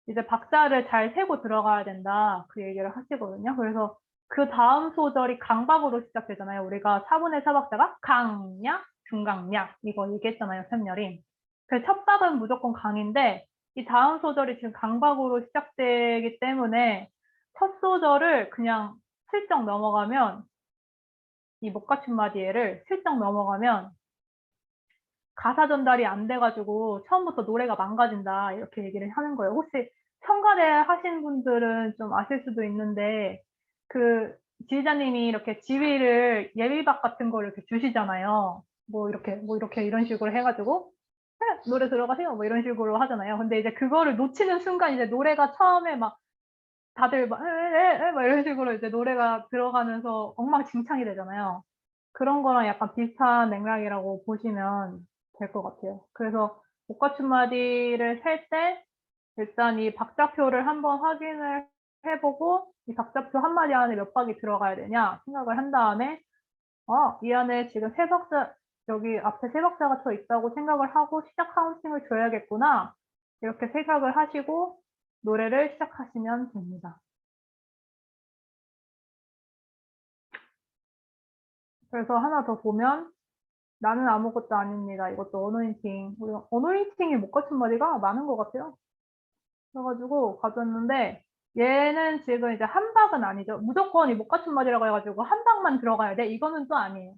이제 박자를 잘 세고 들어가야 된다 그 얘기를 하시거든요. 그래서 그 다음 소절이 강박으로 시작되잖아요. 우리가 4분의 4박자가 강약, 중강약 이거 얘기했잖아요. 샘열이. 그래서 첫 박은 무조건 강인데 이 다음 소절이 지금 강박으로 시작되기 때문에 첫 소절을 그냥 슬쩍 넘어가면 이 못 갖춘 마디에를 슬쩍 넘어가면 가사 전달이 안 돼가지고 처음부터 노래가 망가진다 이렇게 얘기를 하는 거예요. 혹시 청가대 하신 분들은 좀 아실 수도 있는데 그 지휘자님이 이렇게 지휘를 예비박 같은 걸 이렇게 주시잖아요. 뭐 이렇게 이런 식으로 해가지고 노래 들어가세요 뭐 이런 식으로 하잖아요. 근데 이제 그거를 놓치는 순간 이제 노래가 처음에 막 다들 막 이런 식으로 이제 노래가 들어가면서 엉망진창이 되잖아요. 그런 거랑 약간 비슷한 맥락이라고 보시면 될 것 같아요. 그래서 못 갖춘 마디를 셀 때 일단 이 박자표를 한번 확인을 해보고 이 박자표 한 마디 안에 몇 박이 들어가야 되냐 생각을 한 다음에 이 안에 지금 세 박자 여기 앞에 세 박자가 더 있다고 생각을 하고 시작 카운팅을 줘야겠구나 이렇게 생각을 하시고 노래를 시작하시면 됩니다. 그래서 하나 더 보면 나는 아무것도 아닙니다. 이것도 언어인팅. 우리가 언어인팅이 못 갖춘 마디가 많은 것 같아요. 그래가지고 가져왔는데 얘는 지금 이제 한 박은 아니죠. 무조건 이 못 갖춘 마디라고 해가지고 한 박만 들어가야 돼. 이거는 또 아니에요.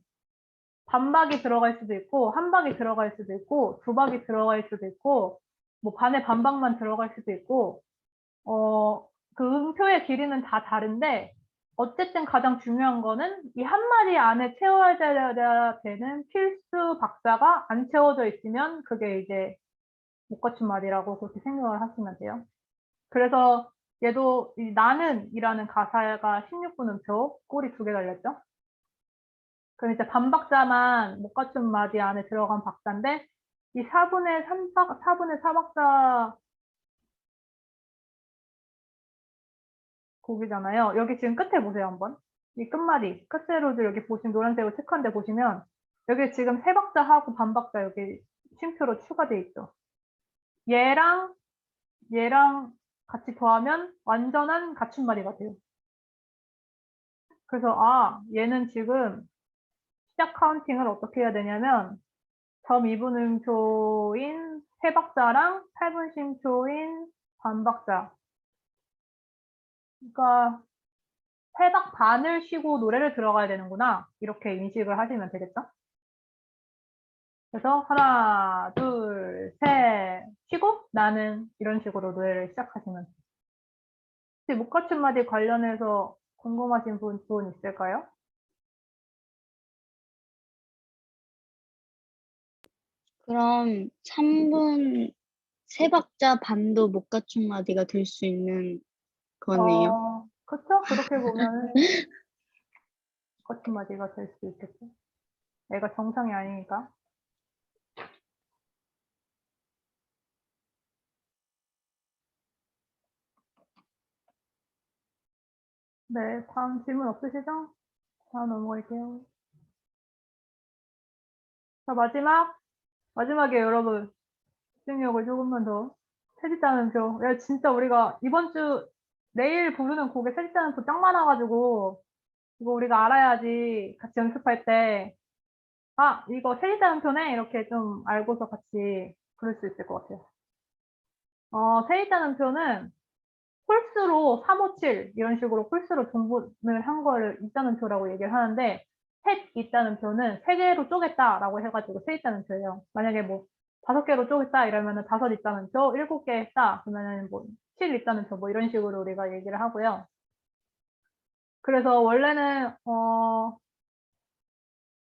반박이 들어갈 수도 있고 한 박이 들어갈 수도 있고 두 박이 들어갈 수도 있고 뭐 반의 반박만 들어갈 수도 있고 그 음표의 길이는 다 다른데 어쨌든 가장 중요한 거는 이 한 마디 안에 채워야 되는 필수 박자가 안 채워져 있으면 그게 이제 못 갖춘 말이라고 그렇게 생각을 하시면 돼요. 그래서 얘도 이 나는이라는 가사가 16분음표 꼬리 2개 달렸죠. 그럼 이제 반박자만 못 갖춘 마디 안에 들어간 박자인데 이 4분의 4박자 곡이잖아요. 여기 지금 끝에 보세요, 한번. 이 끝마디, 끝세로도 여기 보시면 노란색으로 체크한 데 보시면 여기 지금 세 박자하고 반박자 여기 쉼표로 추가돼 있죠. 얘랑 같이 더하면 완전한 갖춘말이가 돼요. 그래서 얘는 지금 시작 카운팅을 어떻게 해야 되냐면 점 2분음표인 세 박자랑 8분 쉼표인 반박자 그러니까 3박 반을 쉬고 노래를 들어가야 되는구나 이렇게 인식을 하시면 되겠죠? 그래서 하나, 둘, 셋 쉬고 나는 이런 식으로 노래를 시작하시면 돼요. 혹시 목받침마디 관련해서 궁금하신 부분 있을까요? 그럼 3분 세 박자 반도 못 갖춘 마디가 될 수 있는 거네요. 그쵸? 그렇게 보면은 목받침마디가 될 수 있겠죠. 애가 정상이 아니니까. 네, 다음 질문 없으시죠? 다음 넘어갈게요. 자, 마지막에 여러분, 집중력을 조금만 더. 세짓다는 표. 야, 진짜 우리가 내일 부르는 곡에 세짓다는 표 짱 많아가지고, 이거 우리가 알아야지 같이 연습할 때, 아, 이거 세짓다는 표네? 이렇게 좀 알고서 같이 부를 수 있을 것 같아요. 세짓다는 표는 홀수로 3, 5, 7 이런 식으로 홀수로 정분을 한 거를 있다는 표라고 얘기를 하는데 셋 있다는 표는 3개로 쪼갰다라고 해가지고 세 있다는 표예요. 만약에 뭐 5개로 쪼갰다 이러면은 5 있다는 표, 7개 했다 그러면은 뭐 7 있다는 표 뭐 이런 식으로 우리가 얘기를 하고요. 그래서 원래는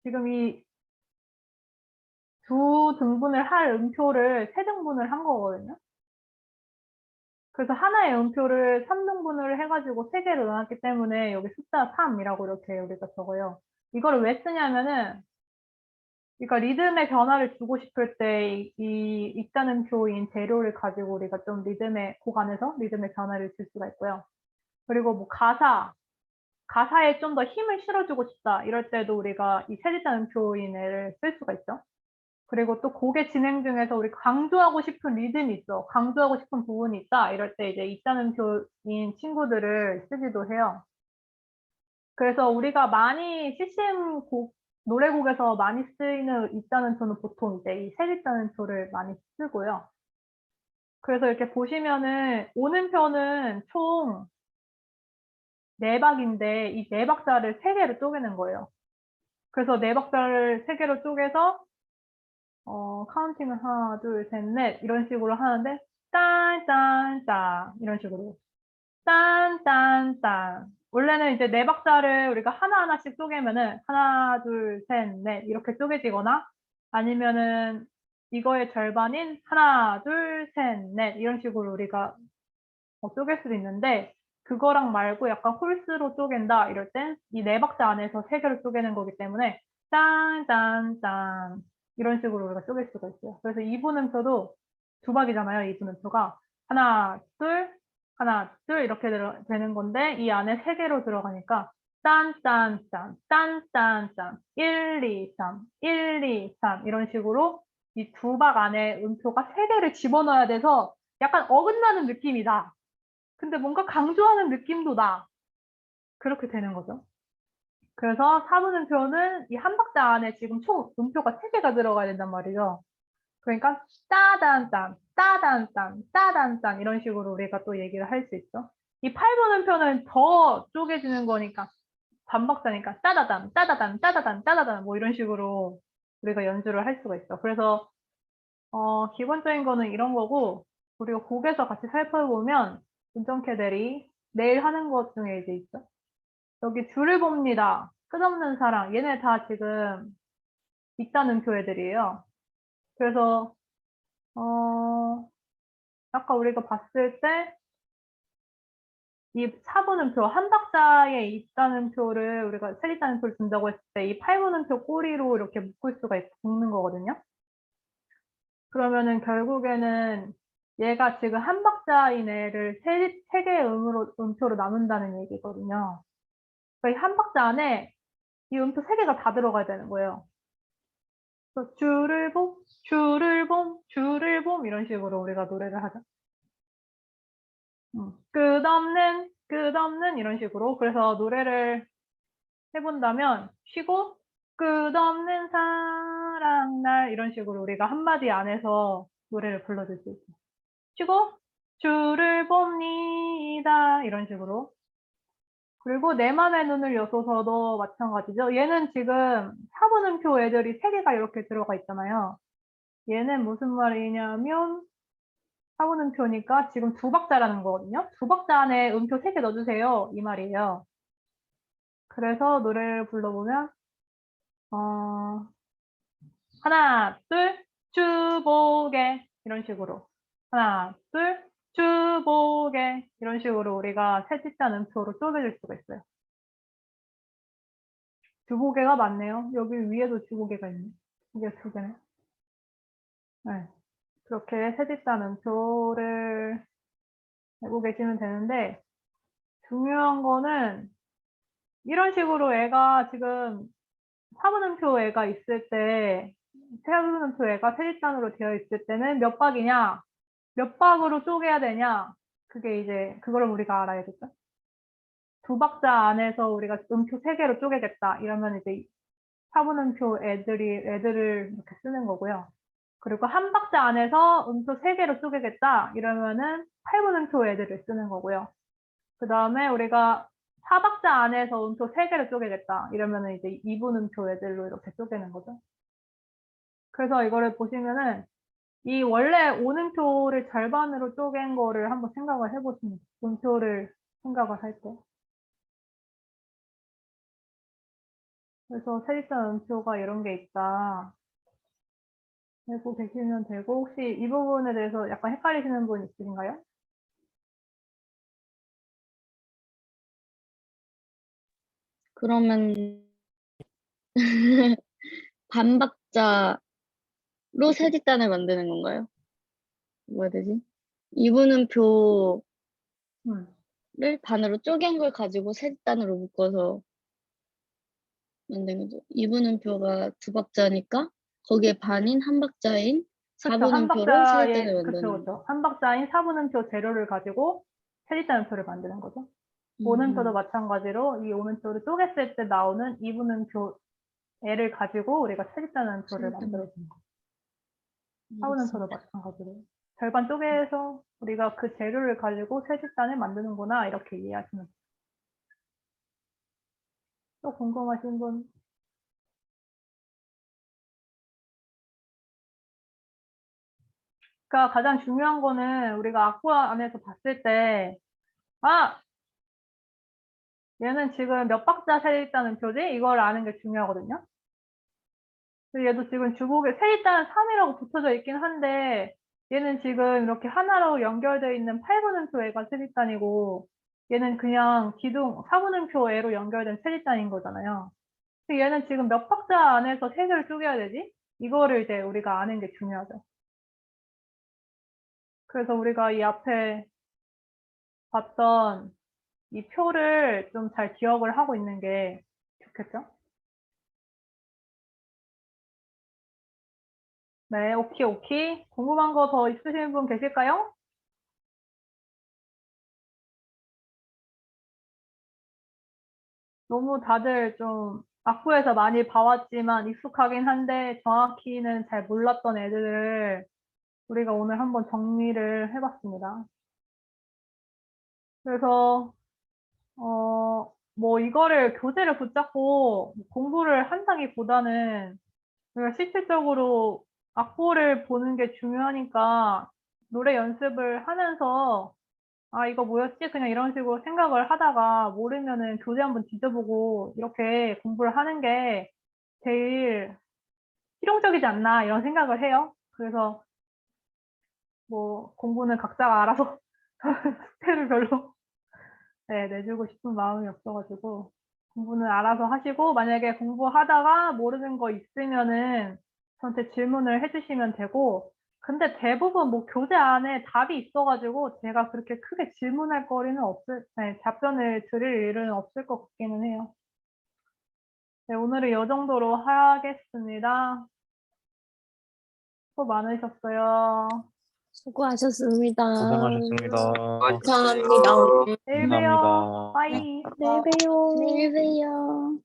지금 이 두 등분을 할 음표를 세 등분을 한 거거든요. 그래서 하나의 음표를 3등분을 해가지고 3개로 나눴기 때문에 여기 숫자 3이라고 이렇게 우리가 적어요. 이거를 왜 쓰냐면은 그러니까 리듬의 변화를 주고 싶을 때 이 있다는 표인 재료를 가지고 우리가 좀 곡 안에서 리듬의 변화를 줄 수가 있고요. 그리고 뭐 가사에 좀 더 힘을 실어주고 싶다 이럴 때도 우리가 이 세짓다는 표인 애를 쓸 수가 있죠. 그리고 또 곡의 진행 중에서 우리 강조하고 싶은 리듬이 있어. 강조하고 싶은 부분이 있다. 이럴 때 이제 있다는 표인 친구들을 쓰기도 해요. 그래서 우리가 많이 CCM 노래곡에서 많이 쓰이는 있다는 표는 보통 이제 이 세있다는 표를 많이 쓰고요. 그래서 이렇게 보시면은 오는 표는 총 4박인데 이 4박자를 3개로 쪼개는 거예요. 그래서 4박자를 3개로 쪼개서 카운팅은 하나, 둘, 셋, 넷 이런 식으로 하는데 짠짠짠 이런 식으로 짠짠짠 원래는 이제 4박자를 우리가 하나하나씩 쪼개면은 하나, 둘, 셋, 넷 이렇게 쪼개지거나 아니면은 이거의 절반인 하나, 둘, 셋, 넷 이런 식으로 우리가 쪼갤 수도 있는데 그거랑 말고 약간 홀수로 쪼갠다 이럴 땐 이 4박자 안에서 3개로 쪼개는 거기 때문에 짠짠짠 이런 식으로 우리가 쪼갤 수가 있어요. 그래서 2분음표도 2박이잖아요. 2분음표가 하나, 둘 이렇게 되는 건데 이 안에 3개로 들어가니까 짠짠짠, 짠짠짠, 1, 2, 3, 1, 2, 3 이런 식으로 이 2박 안에 음표가 3개를 집어넣어야 돼서 약간 어긋나는 느낌이다. 근데 뭔가 강조하는 느낌도 나. 그렇게 되는 거죠. 그래서 4분음표는 이 한 박자 안에 지금 총 음표가 3개가 들어가야 된단 말이죠. 그러니까 따단딴, 따단딴, 따단딴 이런 식으로 우리가 또 얘기를 할 수 있죠. 이 8분음표는 더 쪼개지는 거니까 반박자니까 따다단, 따다단, 따다단, 따다단 뭐 이런 식으로 우리가 연주를 할 수가 있어. 그래서 기본적인 거는 이런 거고 우리가 곡에서 같이 살펴보면 운전캐들이 내일 하는 것 중에 이제 있죠. 여기 줄을 봅니다. 끝없는 사랑. 얘네 다 지금 있다는 표애들이에요. 그래서 아까 우리가 봤을 때 이 4분음표 한 박자에 있다는 표를 우리가 세 있다는 표를 준다고 했을 때 이 8분음표 꼬리로 이렇게 묶는 거거든요. 그러면은 결국에는 얘가 지금 한 박자인 애를 세 개의 음표로 나눈다는 얘기거든요. 그러니까 한 박자 안에 이 음표 3개가 다 들어가야 되는 거예요. 그래서 줄을 봄, 줄을 봄, 줄을 봄 이런 식으로 우리가 노래를 하죠. 끝없는 이런 식으로. 그래서 노래를 해본다면 쉬고 끝없는 사랑 날 이런 식으로 우리가 한마디 안에서 노래를 불러줄 수 있어요. 쉬고 줄을 봅니다 이런 식으로 그리고 내맘의 눈을 여서서도 마찬가지죠. 얘는 지금 사분음표 애들이 3개가 이렇게 들어가 있잖아요. 얘는 무슨 말이냐면 사분음표니까 지금 2박자라는 거거든요. 2박자 안에 음표 3개 넣어주세요. 이 말이에요. 그래서 노래를 불러보면 하나, 둘, 주보게 이런 식으로 하나, 둘, 주보게 이런 식으로 우리가 세 집단 음표로 쪼개줄 수가 있어요. 주보개가 많네요. 여기 위에도 주보개가 있네. 이게 2개네. 네. 그렇게 세 집단 음표를 알고 계시면 되는데 중요한 거는 이런 식으로 애가 지금 사분음표 애가 있을 때 사분음표 애가 세 집단으로 되어 있을 때는 몇 박이냐 몇 박으로 쪼개야 되냐 그게 이제 그걸 우리가 알아야겠죠. 2박자 안에서 우리가 음표 3개로 쪼개겠다 이러면 이제 사분음표 애들을 이렇게 쓰는 거고요. 그리고 한 박자 안에서 음표 3개로 쪼개겠다 이러면은 8분음표 애들을 쓰는 거고요. 그 다음에 우리가 4박자 안에서 음표 3개를 쪼개겠다 이러면은 이제 2분음표 애들로 이렇게 쪼개는 거죠. 그래서 이거를 보시면은 이 원래 오음표를 절반으로 쪼갠 거를 한번 생각을 해보시면 음표를 생각을 할 때. 그래서 세집단 음표가 이런 게 있다. 알고 계시면 되고 혹시 이 부분에 대해서 약간 헷갈리시는 분 있으신가요? 그러면 반박자로 세 집단을 만드는 건가요? 뭐야 되지? 이분음표를 음. 반으로 쪼갠 걸 가지고 세 집단으로 묶어서 만든 거죠. 이분음표가 2박자니까 거기에 반인 한 박자인 그쵸, 한 4분음표로 세 박자의, 집단을 그쵸, 만드는 그쵸. 한 박자인 4분음표 재료를 가지고 세집단음표를 만드는 거죠. 오음표도 음. 마찬가지로 이 오음표를 쪼갰을 때 나오는 이분음표 애를 가지고 우리가 세집단음표를 세집단. 만들어주는 거죠. 4분음표도 마찬가지로. 절반 쪼개서 우리가 그 재료를 가지고 세집단을 만드는구나 이렇게 이해하시면 돼요. 또 궁금하신 분? 그러니까 가장 중요한 거는 우리가 악보 안에서 봤을 때 얘는 지금 몇 박자 세집단은 표지? 이걸 아는 게 중요하거든요. 그리고 얘도 지금 주곡에 세집단 3이라고 붙어져 있긴 한데 얘는 지금 이렇게 하나로 연결되어 있는 8분음표 애가 세집단이고 얘는 그냥 기둥 4분음표 애로 연결된 세집단인 거잖아요. 근데 얘는 지금 몇 박자 안에서 3개를 쪼개야 되지? 이거를 이제 우리가 아는 게 중요하죠. 그래서 우리가 이 앞에 봤던 이 표를 좀 잘 기억을 하고 있는 게 좋겠죠? 네, 오키, 오키. 궁금한 거 더 있으신 분 계실까요? 너무 다들 좀 악보에서 많이 봐왔지만 익숙하긴 한데 정확히는 잘 몰랐던 애들을 우리가 오늘 한번 정리를 해봤습니다. 그래서 뭐 이거를 교재를 붙잡고 공부를 한다기보다는 우리가 실질적으로 악보를 보는 게 중요하니까 노래 연습을 하면서 이거 뭐였지? 그냥 이런 식으로 생각을 하다가 모르면은 교재 한번 뒤져보고 이렇게 공부를 하는 게 제일 실용적이지 않나 이런 생각을 해요. 그래서 뭐 공부는 각자가 알아서 숙제를 별로 내주고 싶은 마음이 없어가지고 공부는 알아서 하시고 만약에 공부하다가 모르는 거 있으면은 저한테 질문을 해주시면 되고 근데 대부분 뭐 교재 안에 답이 있어가지고 제가 그렇게 크게 질문할 거리는 답변을 드릴 일은 없을 것 같기는 해요. 네, 오늘은 이 정도로 하겠습니다. 수고 많으셨어요. 수고하셨습니다. 고생하셨습니다. 감사합니다. 내일 봬요. 감사합니다. 빠이. 내일 봬요. 내일 봬요.